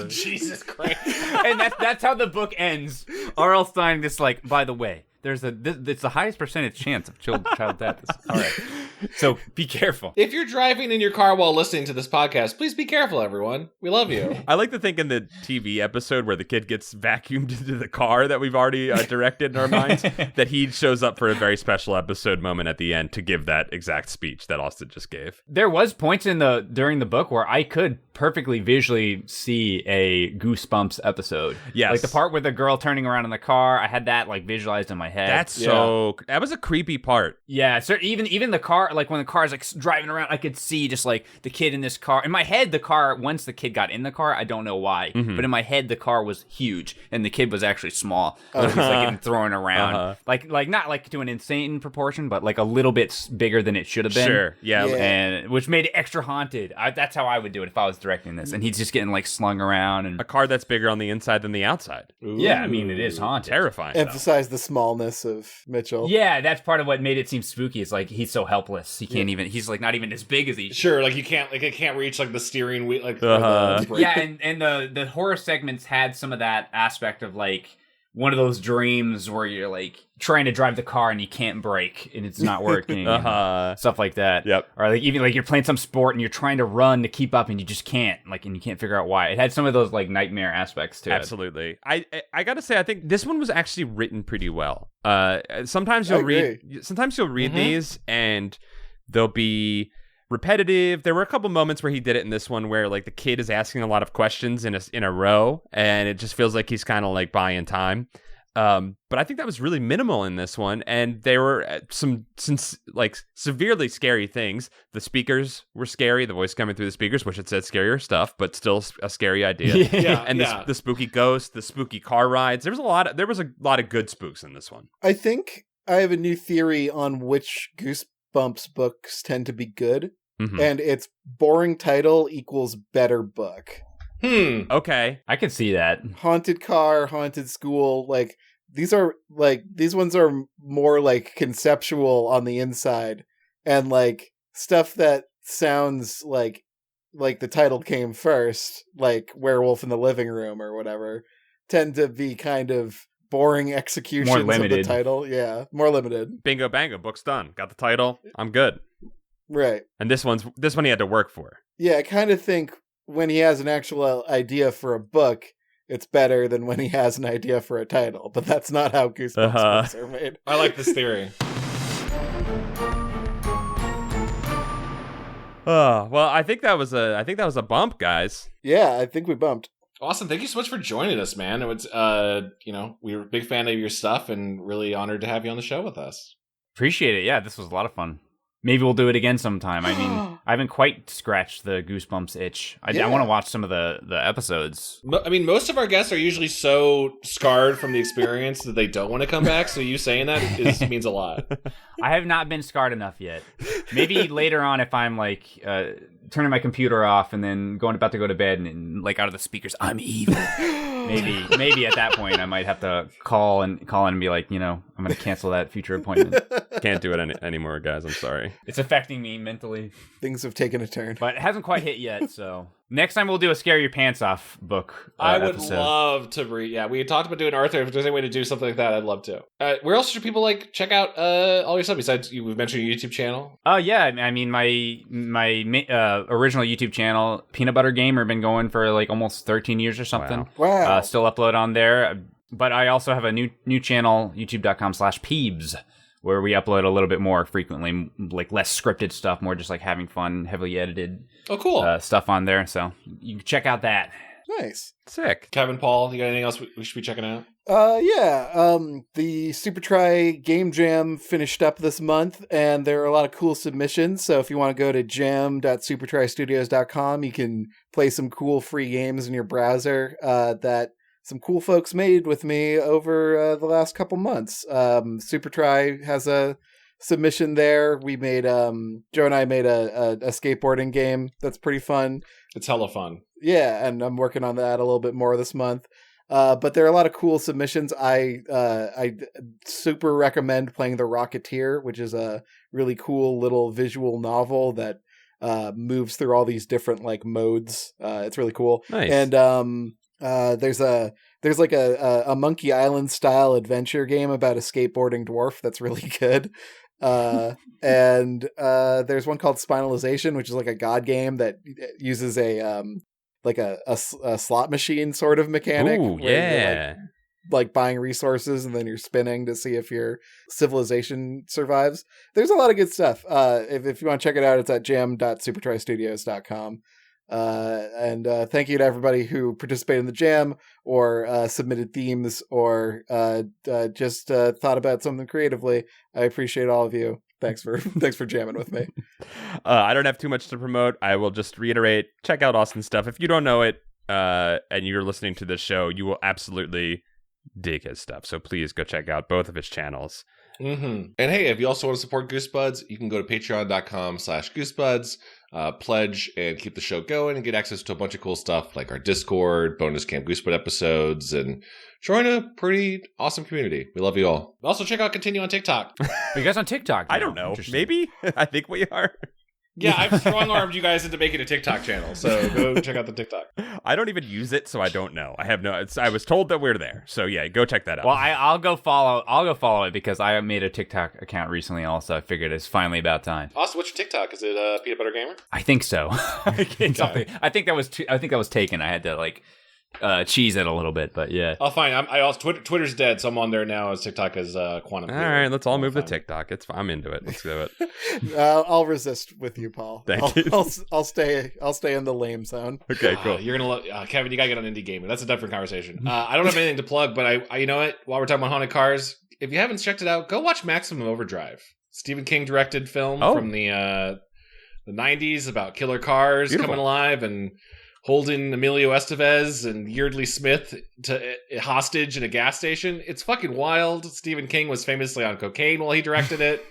Jesus Christ. And that's how the book ends. R.L. Stein just by the way, it's the highest percentage chance of child death. All right. So be careful. If you're driving in your car while listening to this podcast, please be careful, everyone. We love you. I like to think in the TV episode where the kid gets vacuumed into the car that we've already directed in our minds, that he shows up for a very special episode moment at the end to give that exact speech that Austin just gave. There was points during the book where I could perfectly visually see a Goosebumps episode. Yes. Like the part with the girl turning around in the car, I had that like visualized in my head. That was a creepy part. Yeah, so even the car, like when the car's like driving around, I could see just like the kid in this car. In my head, the car, once the kid got in the car, I don't know why, but in my head, the car was huge and the kid was actually small. He was like getting thrown around, like not like to an insane proportion, but like a little bit bigger than it should have been. Sure, yeah. And which made it extra haunted. That's how I would do it if I was directing this. And he's just getting like slung around, and A car that's bigger on the inside than the outside. yeah, I mean it is haunted. Terrifying. Emphasize the smallness of Mitchell. Yeah, that's part of what made it seem spooky. It's like he's so helpless. He can't even. He's like not even as big as he. Sure, like you can't, like it can't reach like the steering wheel, like Yeah, and the horror segments had some of that aspect of like one of those dreams where you're like trying to drive the car and you can't brake and it's not working, and stuff like that. Yep. Or like even like you're playing some sport and you're trying to run to keep up and you just can't, like, and you can't figure out why. It had some of those like nightmare aspects to it. Absolutely. I gotta say, I think this one was actually written pretty well. Sometimes you'll read these and they'll be repetitive. There were a couple moments where he did it in this one where like the kid is asking a lot of questions in a row, and it just feels like he's kind of like buying time. But I think that was really minimal in this one, and there were some like severely scary things. The speakers were scary, the voice coming through the speakers, which it said scarier stuff, but still a scary idea. And the spooky ghost, the spooky car rides. There was a lot of good spooks in this one. I think I have a new theory on which Goosebumps books tend to be good. And it's boring title equals better book. Okay. I could see that. Haunted car, haunted school, like these ones are more like conceptual on the inside, and like stuff that sounds like the title came first, like Werewolf in the Living Room or whatever, tend to be kind of boring executions of the title. Yeah, more limited. Bingo bango, book's done. Got the title. I'm good. Right. And this one he had to work for. Yeah, I kind of think when he has an actual idea for a book, it's better than when he has an idea for a title. But that's not how Goosebumps books are made. I like this theory. Well, I think that was a bump, guys. Yeah, I think we bumped. Austin, thank you so much for joining us, man. It was, we were a big fan of your stuff and really honored to have you on the show with us. Appreciate it. Yeah, this was a lot of fun. Maybe we'll do it again sometime. I mean, I haven't quite scratched the Goosebumps itch. I want to watch some of the episodes. I mean, most of our guests are usually so scarred from the experience that they don't want to come back. So you saying that means a lot. I have not been scarred enough yet. Maybe later on, if I'm like turning my computer off and then about to go to bed and like out of the speakers, I'm evil. Maybe at that point I might have to call in and be like, I'm going to cancel that future appointment. Can't do it anymore, guys. I'm sorry. It's affecting me mentally. Things have taken a turn. But it hasn't quite hit yet, so... Next time we'll do a Scare Your Pants Off book I would episode. love to read. Yeah, we had talked about doing Arthur. If there's any way to do something like that, I'd love to. Where else should people check out all your stuff besides we've mentioned your YouTube channel? Yeah, I mean my original YouTube channel, PeanutButterGamer, been going for like almost 13 years or something. Wow. Still upload on there, but I also have a new channel, youtube.com/Peebs, where we upload a little bit more frequently, like less scripted stuff, more just like having fun, heavily edited stuff on there. So you can check out that. Nice. Sick. Kevin, Paul, you got anything else we should be checking out? The Super Try Game Jam finished up this month, and there are a lot of cool submissions. So if you want to go to jam.supertrystudios.com, you can play some cool free games in your browser that some cool folks made with me over the last couple months. Super Try has a submission there. We made Joe and I made a skateboarding game that's pretty fun. It's hella fun. Yeah, and I'm working on that a little bit more this month. But there are a lot of cool submissions. I super recommend playing The Rocketeer, which is a really cool little visual novel that moves through all these different like modes. It's really cool. Nice. And there's like a Monkey Island style adventure game about a skateboarding dwarf that's really good. And there's one called Spinalization, which is like a god game that uses a slot machine sort of mechanic. Ooh, yeah. Like buying resources and then you're spinning to see if your civilization survives. There's a lot of good stuff. If you want to check it out, it's at jam.supertrystudios.com. And thank you to everybody who participated in the jam or submitted themes or just thought about something creatively. I appreciate all of you. Thanks for jamming with me. I don't have too much to promote. I will just reiterate, check out Austin's stuff. If you don't know it and you're listening to this show, you will absolutely dig his stuff. So please go check out both of his channels. Mm-hmm. And hey, if you also want to support Goosebuds, you can go to patreon.com/goosebuds, pledge and keep the show going and get access to a bunch of cool stuff like our Discord, bonus Camp Goosebud episodes, and join a pretty awesome community. We love you all. Also, check out Continue on TikTok. Are you guys on TikTok now? I don't know. Maybe? I think we are. Yeah, I've strong-armed you guys into making a TikTok channel, so go check out the TikTok. I don't even use it, so I don't know. I was told that we're there, so yeah, go check that out. Well, I'll go follow it because I made a TikTok account recently. Also, I figured it's finally about time. Austin, what's your TikTok? Is it PeanutButterGamer? I think so. I think that was taken. I had to cheese it a little bit, but yeah. Oh, fine. I also Twitter's dead, so I'm on there now as TikTok as Quantum. All right, let's all move to TikTok. I'm into it. Let's do it. I'll resist with you, Paul. Thank you. I'll stay in the lame zone. Okay, cool. You're gonna love Kevin. You gotta get on Indie Gaming. That's a different conversation. I don't have anything to plug, but I you know what? While we're talking about haunted cars, if you haven't checked it out, go watch Maximum Overdrive. Stephen King directed film from the 90s about killer cars coming alive and holding Emilio Estevez and Yeardley Smith to hostage in a gas station. It's fucking wild. Stephen King was famously on cocaine while he directed it.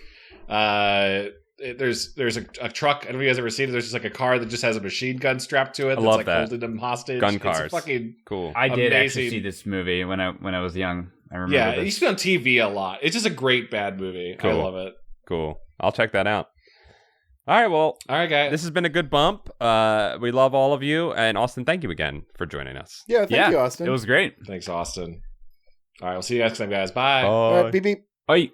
There's a truck. I don't know if you guys ever seen it. There's just like a car that just has a machine gun strapped to it. I love that. Holding them hostage. Gun cars. It's fucking cool. I did actually see this movie when I was young. I remember. Yeah, it used to be on TV a lot. It's just a great bad movie. Cool. I love it. Cool. I'll check that out. All right, well, guys. This has been a good bump. We love all of you. And Austin, thank you again for joining us. Yeah, thank you, Austin. It was great. Thanks, Austin. All right, we'll see you next time, guys. Bye. All right, beep, beep. Bye.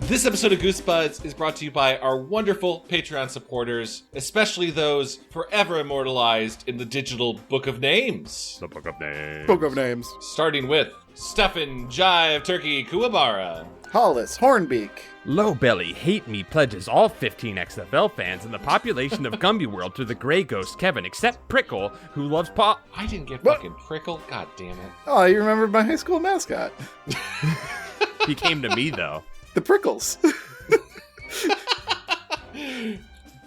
This episode of Goosebuds is brought to you by our wonderful Patreon supporters, especially those forever immortalized in the digital Book of Names. The Book of Names. Book of Names. Starting with Stefan Jive Turkey Kuwabara, Hollis Hornbeak, Low Belly Hate Me pledges all 15 XFL fans in the population of Gumby World to the Grey Ghost Kevin, except Prickle, who loves pop. I didn't get fucking Prickle. God damn it. Oh, you remember my high school mascot. He came to me, though. The Prickles.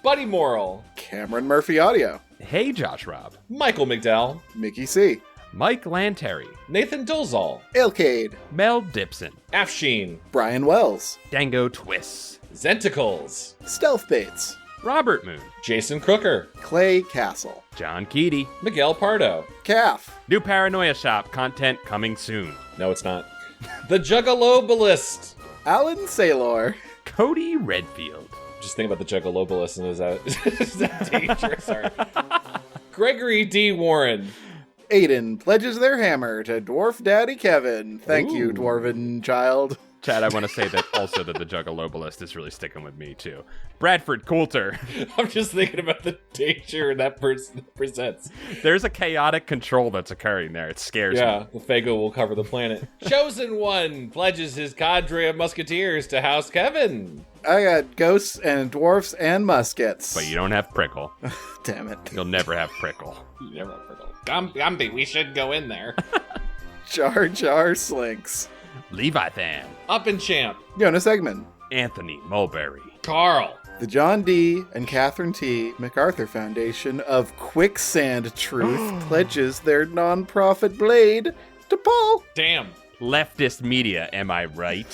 Buddy Morrill, Cameron Murphy Audio, Hey, Josh Rob, Michael McDowell, Mickey C, Mike Lanterry, Nathan Dolzal, Ilcade, Mel Dipson, Afsheen, Brian Wells, Dango Twists, Zenticles, Stealth Bates, Robert Moon, Jason Crooker, Clay Castle, John Keaty, Miguel Pardo. Calf, New Paranoia Shop content coming soon. No, it's not. The Juggalobalist. Alan Saylor, Cody Redfield. Just think about the Juggalobalist and is that dangerous? Sorry. Gregory D. Warren. Aiden pledges their hammer to Dwarf Daddy Kevin. Thank you, Dwarven child. Chad, I want to say that also that the Juggalobalist is really sticking with me, too. Bradford Coulter. I'm just thinking about the danger that person presents. There's a chaotic control that's occurring there. It scares me. Yeah, the Fago will cover the planet. Chosen One pledges his cadre of musketeers to House Kevin. I got ghosts and dwarfs and muskets. But you don't have Prickle. Damn it. You'll never have Prickle. You never have Prickle. Gumby, we should go in there. Jar Jar Slinks. Leviathan. Up and Champ. Jonas Eggman. Anthony Mulberry. Carl. The John D. and Catherine T. MacArthur Foundation of Quicksand Truth pledges their nonprofit blade to Paul. Damn. Leftist media, am I right?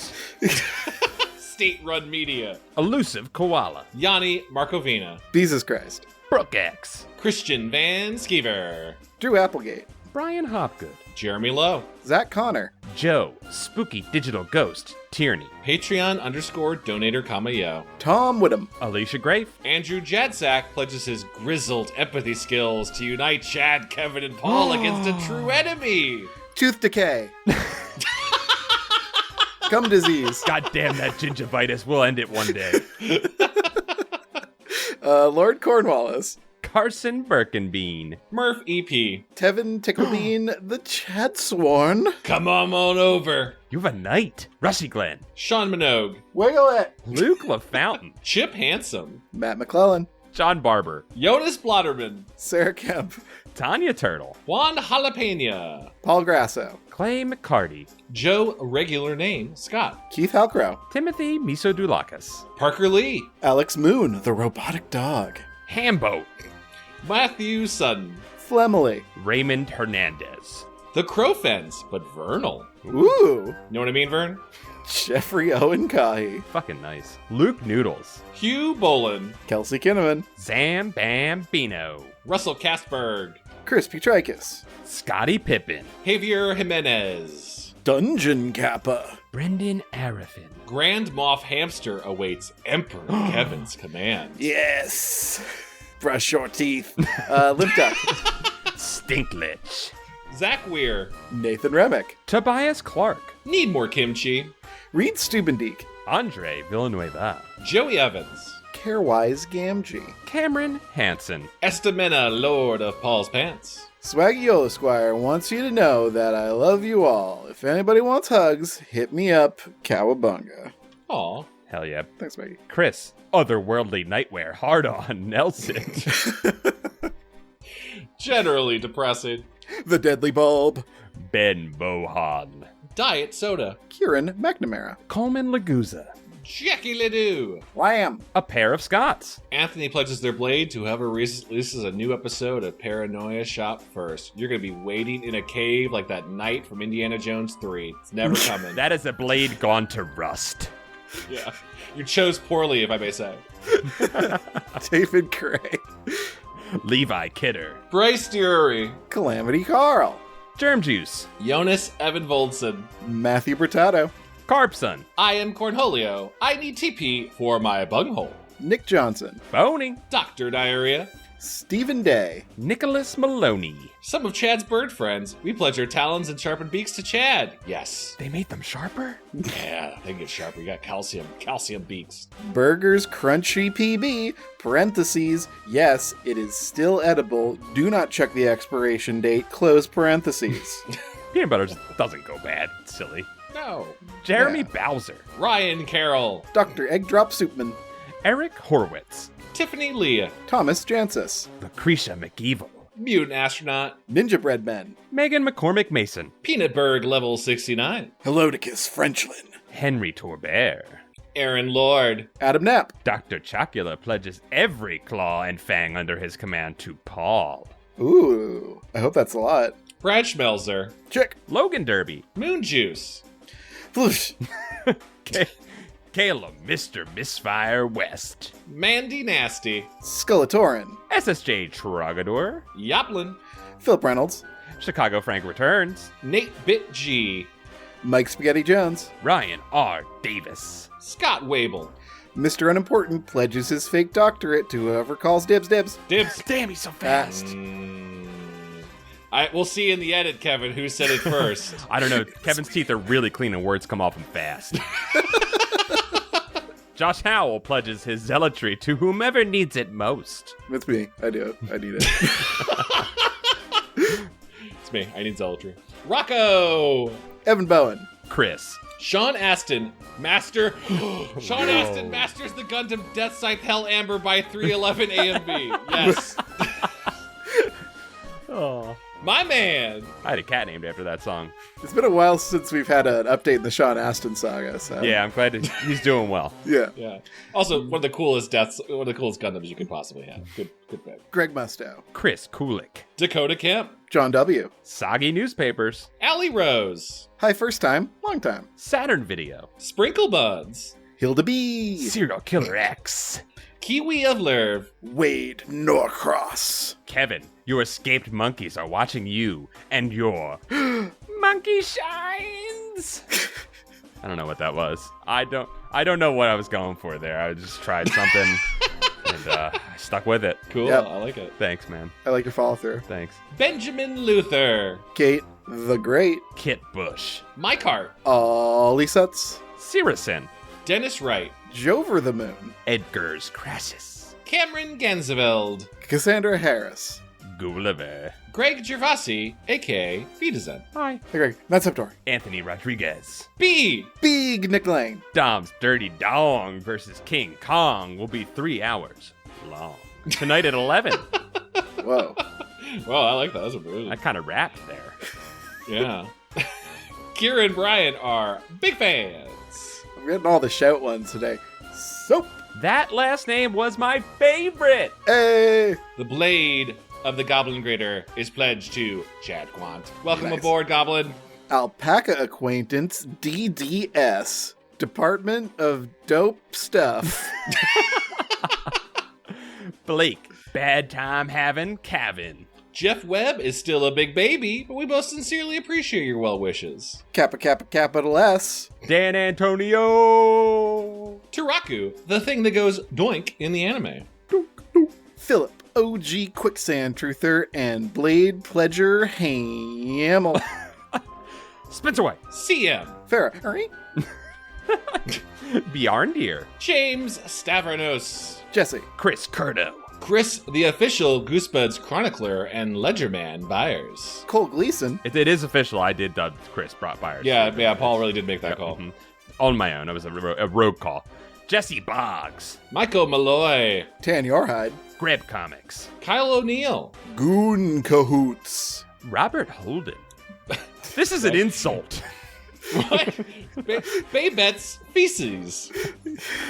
State-run media. Elusive Koala. Yanni Markovina. Jesus Christ. Brooke X. Christian Van Skeever. Drew Applegate. Brian Hopgood. Jeremy Lowe. Zach Connor. Joe, Spooky Digital Ghost, Tierney. Patreon_donator, yo. Tom Whittam. Alicia Grafe. Andrew Jadsack pledges his grizzled empathy skills to unite Chad, Kevin, and Paul against a true enemy. Tooth decay. Gum disease. God damn that gingivitis. We'll end it one day. Lord Cornwallis. Carson Birkenbean. Murph EP. Tevin Ticklebean, the Chad Sworn. Come on over. You have a knight. Rusty Glenn. Sean Minogue. Wiggle it. Luke LaFountain. Chip Handsome. Matt McClellan. John Barber. Jonas Blotterman. Sarah Kemp. Tanya Turtle. Juan Jalapena. Paul Grasso. Clay McCarty. Joe Regular Name Scott. Keith Halcrow. Timothy Misodulakis. Parker Lee. Alex Moon, the robotic dog. Hambo. Matthew Sutton. Flemily. Raymond Hernandez. The Crowfens, but Vernal. Ooh. You know what I mean, Vern? Jeffrey Owen Kahi. Fucking nice. Luke Noodles. Hugh Bolin. Kelsey Kinnaman. Zam Bambino. Russell Kastberg. Chris Putrikis. Scotty Pippen. Javier Jimenez. Dungeon Kappa. Brendan Arafin. Grand Moff Hamster awaits Emperor Kevin's command. Yes. Brush your teeth. Limp Duck. Stinklich. Zach Weir. Nathan Remick. Tobias Clark. Need more kimchi. Reed Stubendeek. Andre Villanueva. Joey Evans. Carewise Gamgee. Cameron Hansen. Estamina, Lord of Paul's Pants. Swaggy Squire wants you to know that I love you all. If anybody wants hugs, hit me up. Cowabunga. Aw. Hell yeah. Thanks, Swaggy. Chris. Otherworldly Nightwear. Hard on. Nelson. Generally depressing. The Deadly Bulb. Ben Bohan. Diet Soda. Kieran McNamara. Coleman Laguza. Jackie Ledoux. Wham! A pair of Scots. Anthony pledges their blade to whoever releases a new episode of Paranoia Shop first. You're going to be waiting in a cave like that knight from Indiana Jones 3. It's never coming. That is a blade gone to rust. Yeah. You chose poorly, if I may say. David Gray. Levi Kidder. Bryce Dury. Calamity Carl. Germ Juice. Jonas Evan Voldson. Matthew Bertato. Carpson. I am Cornholio. I need TP for my bunghole. Nick Johnson. Boning. Dr. Diarrhea. Stephen Day. Nicholas Maloney. Some of Chad's bird friends. We pledge our talons and sharpened beaks to Chad. Yes. They made them sharper? Yeah, they get sharper. You got calcium beaks. Burgers Crunchy PB, parentheses, yes, it is still edible. Do not check the expiration date, close parentheses. Peanut butter just doesn't go bad. It's silly. No. Jeremy Yeah. Bowser. Ryan Carroll. Dr. Egg Drop Soupman. Eric Horowitz. Tiffany Leah. Thomas Jancis. Lucretia McEvil. Mutant Astronaut. Ninja Bread Men. Megan McCormick Mason. Peanutberg Level 69. Helodicus Frenchlin. Henry Torbert. Aaron Lord. Adam Knapp. Dr. Chocula pledges every claw and fang under his command to Paul. Ooh, I hope that's a lot. Brad Schmelzer. Chick. Logan Derby. Moon Juice. Floosh. Caleb Mr. Misfire West. Mandy Nasty. Skullatorin. SSJ Trogador. Yoplin. Philip Reynolds. Chicago Frank returns. Nate Bit G. Mike Spaghetti Jones. Ryan R. Davis. Scott Wable. Mr. Unimportant pledges his fake doctorate to whoever calls dibs. Dibs. Damn, he's so fast. We'll see in the edit, Kevin, who said it first. I don't know. Kevin's teeth are really clean and words come off him fast. Josh Howell pledges his zealotry to whomever needs it most. It's me. I do it. I need it. It's me. I need zealotry. Rocco. Evan Bowen. Chris. Sean Aston, master. Sean Aston masters the Gundam Death Scythe Hell Amber by 311 AMV. Yes. Oh. My man. I had a cat named after that song. It's been a while since we've had an update in the Sean Astin saga. So. Yeah, I'm glad he's doing well. Yeah. Yeah. Also, one of the coolest Gundams you can possibly have. Good pick. Greg Musto. Chris Kulik. Dakota Kemp. John W. Soggy Newspapers. Allie Rose. Hi, first time, long time. Saturn Video. Sprinkle Buds. Hilda B. Serial Killer X. Kiwi of Lerv. Wade Norcross. Kevin, your escaped monkeys are watching you and your monkey shines. Friends? I don't know what that was. I don't know what I was going for there. I just tried something and I stuck with it. Cool. Yep. I like it. Thanks, man. I like your follow through. Thanks. Benjamin Luther. Kate the Great. Kit Bush. Mike Hart. Ollie Sutz. Sirison. Dennis Wright. Jover the Moon. Edgar's Crassus. Cameron Ganseveld. Cassandra Harris. Gulliver. Greg Gervasi, a.k.a. Wiedersehen. Hi. Hey Greg, that's up door. Anthony Rodriguez. B. Big Nick Lane. Dom's Dirty Dong versus King Kong will be 3 hours long. Tonight at 11. Whoa. Well, I like that. That's a move. I kind of rapped there. Yeah. Kira and Brian are big fans. I'm getting all the shout ones today. Soap. That last name was my favorite. Hey. The blade of the Goblin Grader is pledged to Chad Quant. Welcome Nice. aboard, Goblin. Alpaca Acquaintance DDS. Department of Dope Stuff. Blake. Bad time having Kevin. Jeff Webb is still a big baby, but we most sincerely appreciate your well wishes. Kappa Kappa Capital S. Dan Antonio. Turaku, the thing that goes doink in the anime. Philip OG Quicksand Truther and Blade Pledger Hamill. Spencer White. CM. Farrah. Alright. Bjarndir. James Stavronos. Jesse. Chris Curdo. Chris, the official Goosebuds chronicler and ledgerman Byers. Cole Gleason. It is official. I did dub Chris Byers. Yeah, Paul really did make that call. Mhm. On my own. It was a rogue call. Jesse Boggs. Michael Malloy. Tan Yorhide. Greb Comics. Kyle O'Neill. Goon Cahoots. Robert Holden. This is an insult. What? Babette's Feces.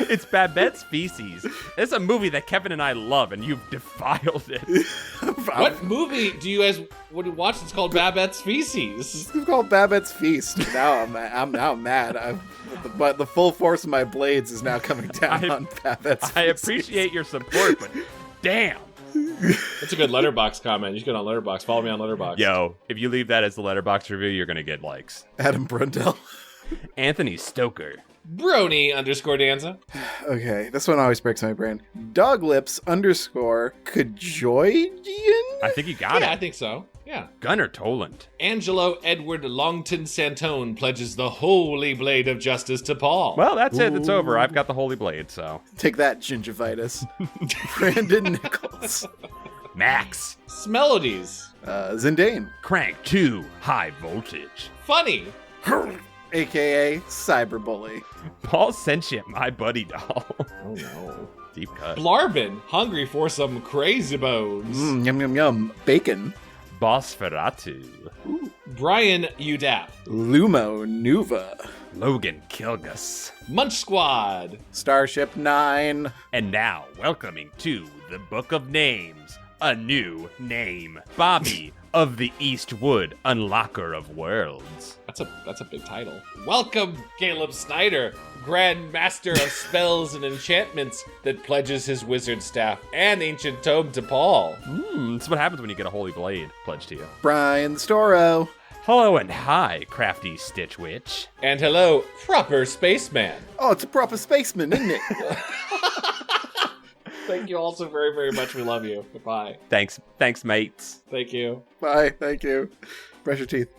It's Babette's Feces. It's a movie that Kevin and I love, and you've defiled it. What movie do you guys would watch that's called Babette's Feces? It's called Babette's Feast. Now I'm now mad. But the full force of my blades is now coming down on Babette's Feast. I appreciate your support, but damn. That's a good Letterbox comment. You should get on Letterbox. Follow me on Letterbox. Yo, if you leave that as the Letterbox review, you're going to get likes. Adam Brundle. Anthony Stoker. Brony_Danza. Okay, this one always breaks my brain. Doglips_Kajoidian? I think you got Yeah, I it. think so. Yeah. Gunnar Toland. Angelo Edward Longton Santone pledges the holy blade of justice to Paul. Well, that's it. It's over. I've got the Holy Blade, so. Take that, gingivitis. Brandon Nichols. Max. Smelodies. Zindane. Crank 2. High Voltage. Funny. AKA Cyberbully. Paul Sentient, my buddy doll. Oh no. Deep cut. Blarbin, hungry for some crazy bones. Yum yum yum. Bacon. Bosferatu. Brian Udap. Lumo Nuva. Logan Kilgus. Munch Squad. Starship 9. And now, welcoming to the Book of Names, a new name. Bobby of the Eastwood, Unlocker of Worlds. That's a big title. Welcome, Caleb Snyder, Grand Master of Spells and Enchantments that pledges his wizard staff and ancient tome to Paul. That's what happens when you get a Holy Blade pledged to you. Brian Storo. Hello and hi, crafty Stitch Witch. And hello, proper spaceman. Oh, it's a proper spaceman, isn't it? Thank you all so very, very much. We love you. Goodbye. Thanks, mates. Thank you. Bye. Thank you. Brush your teeth.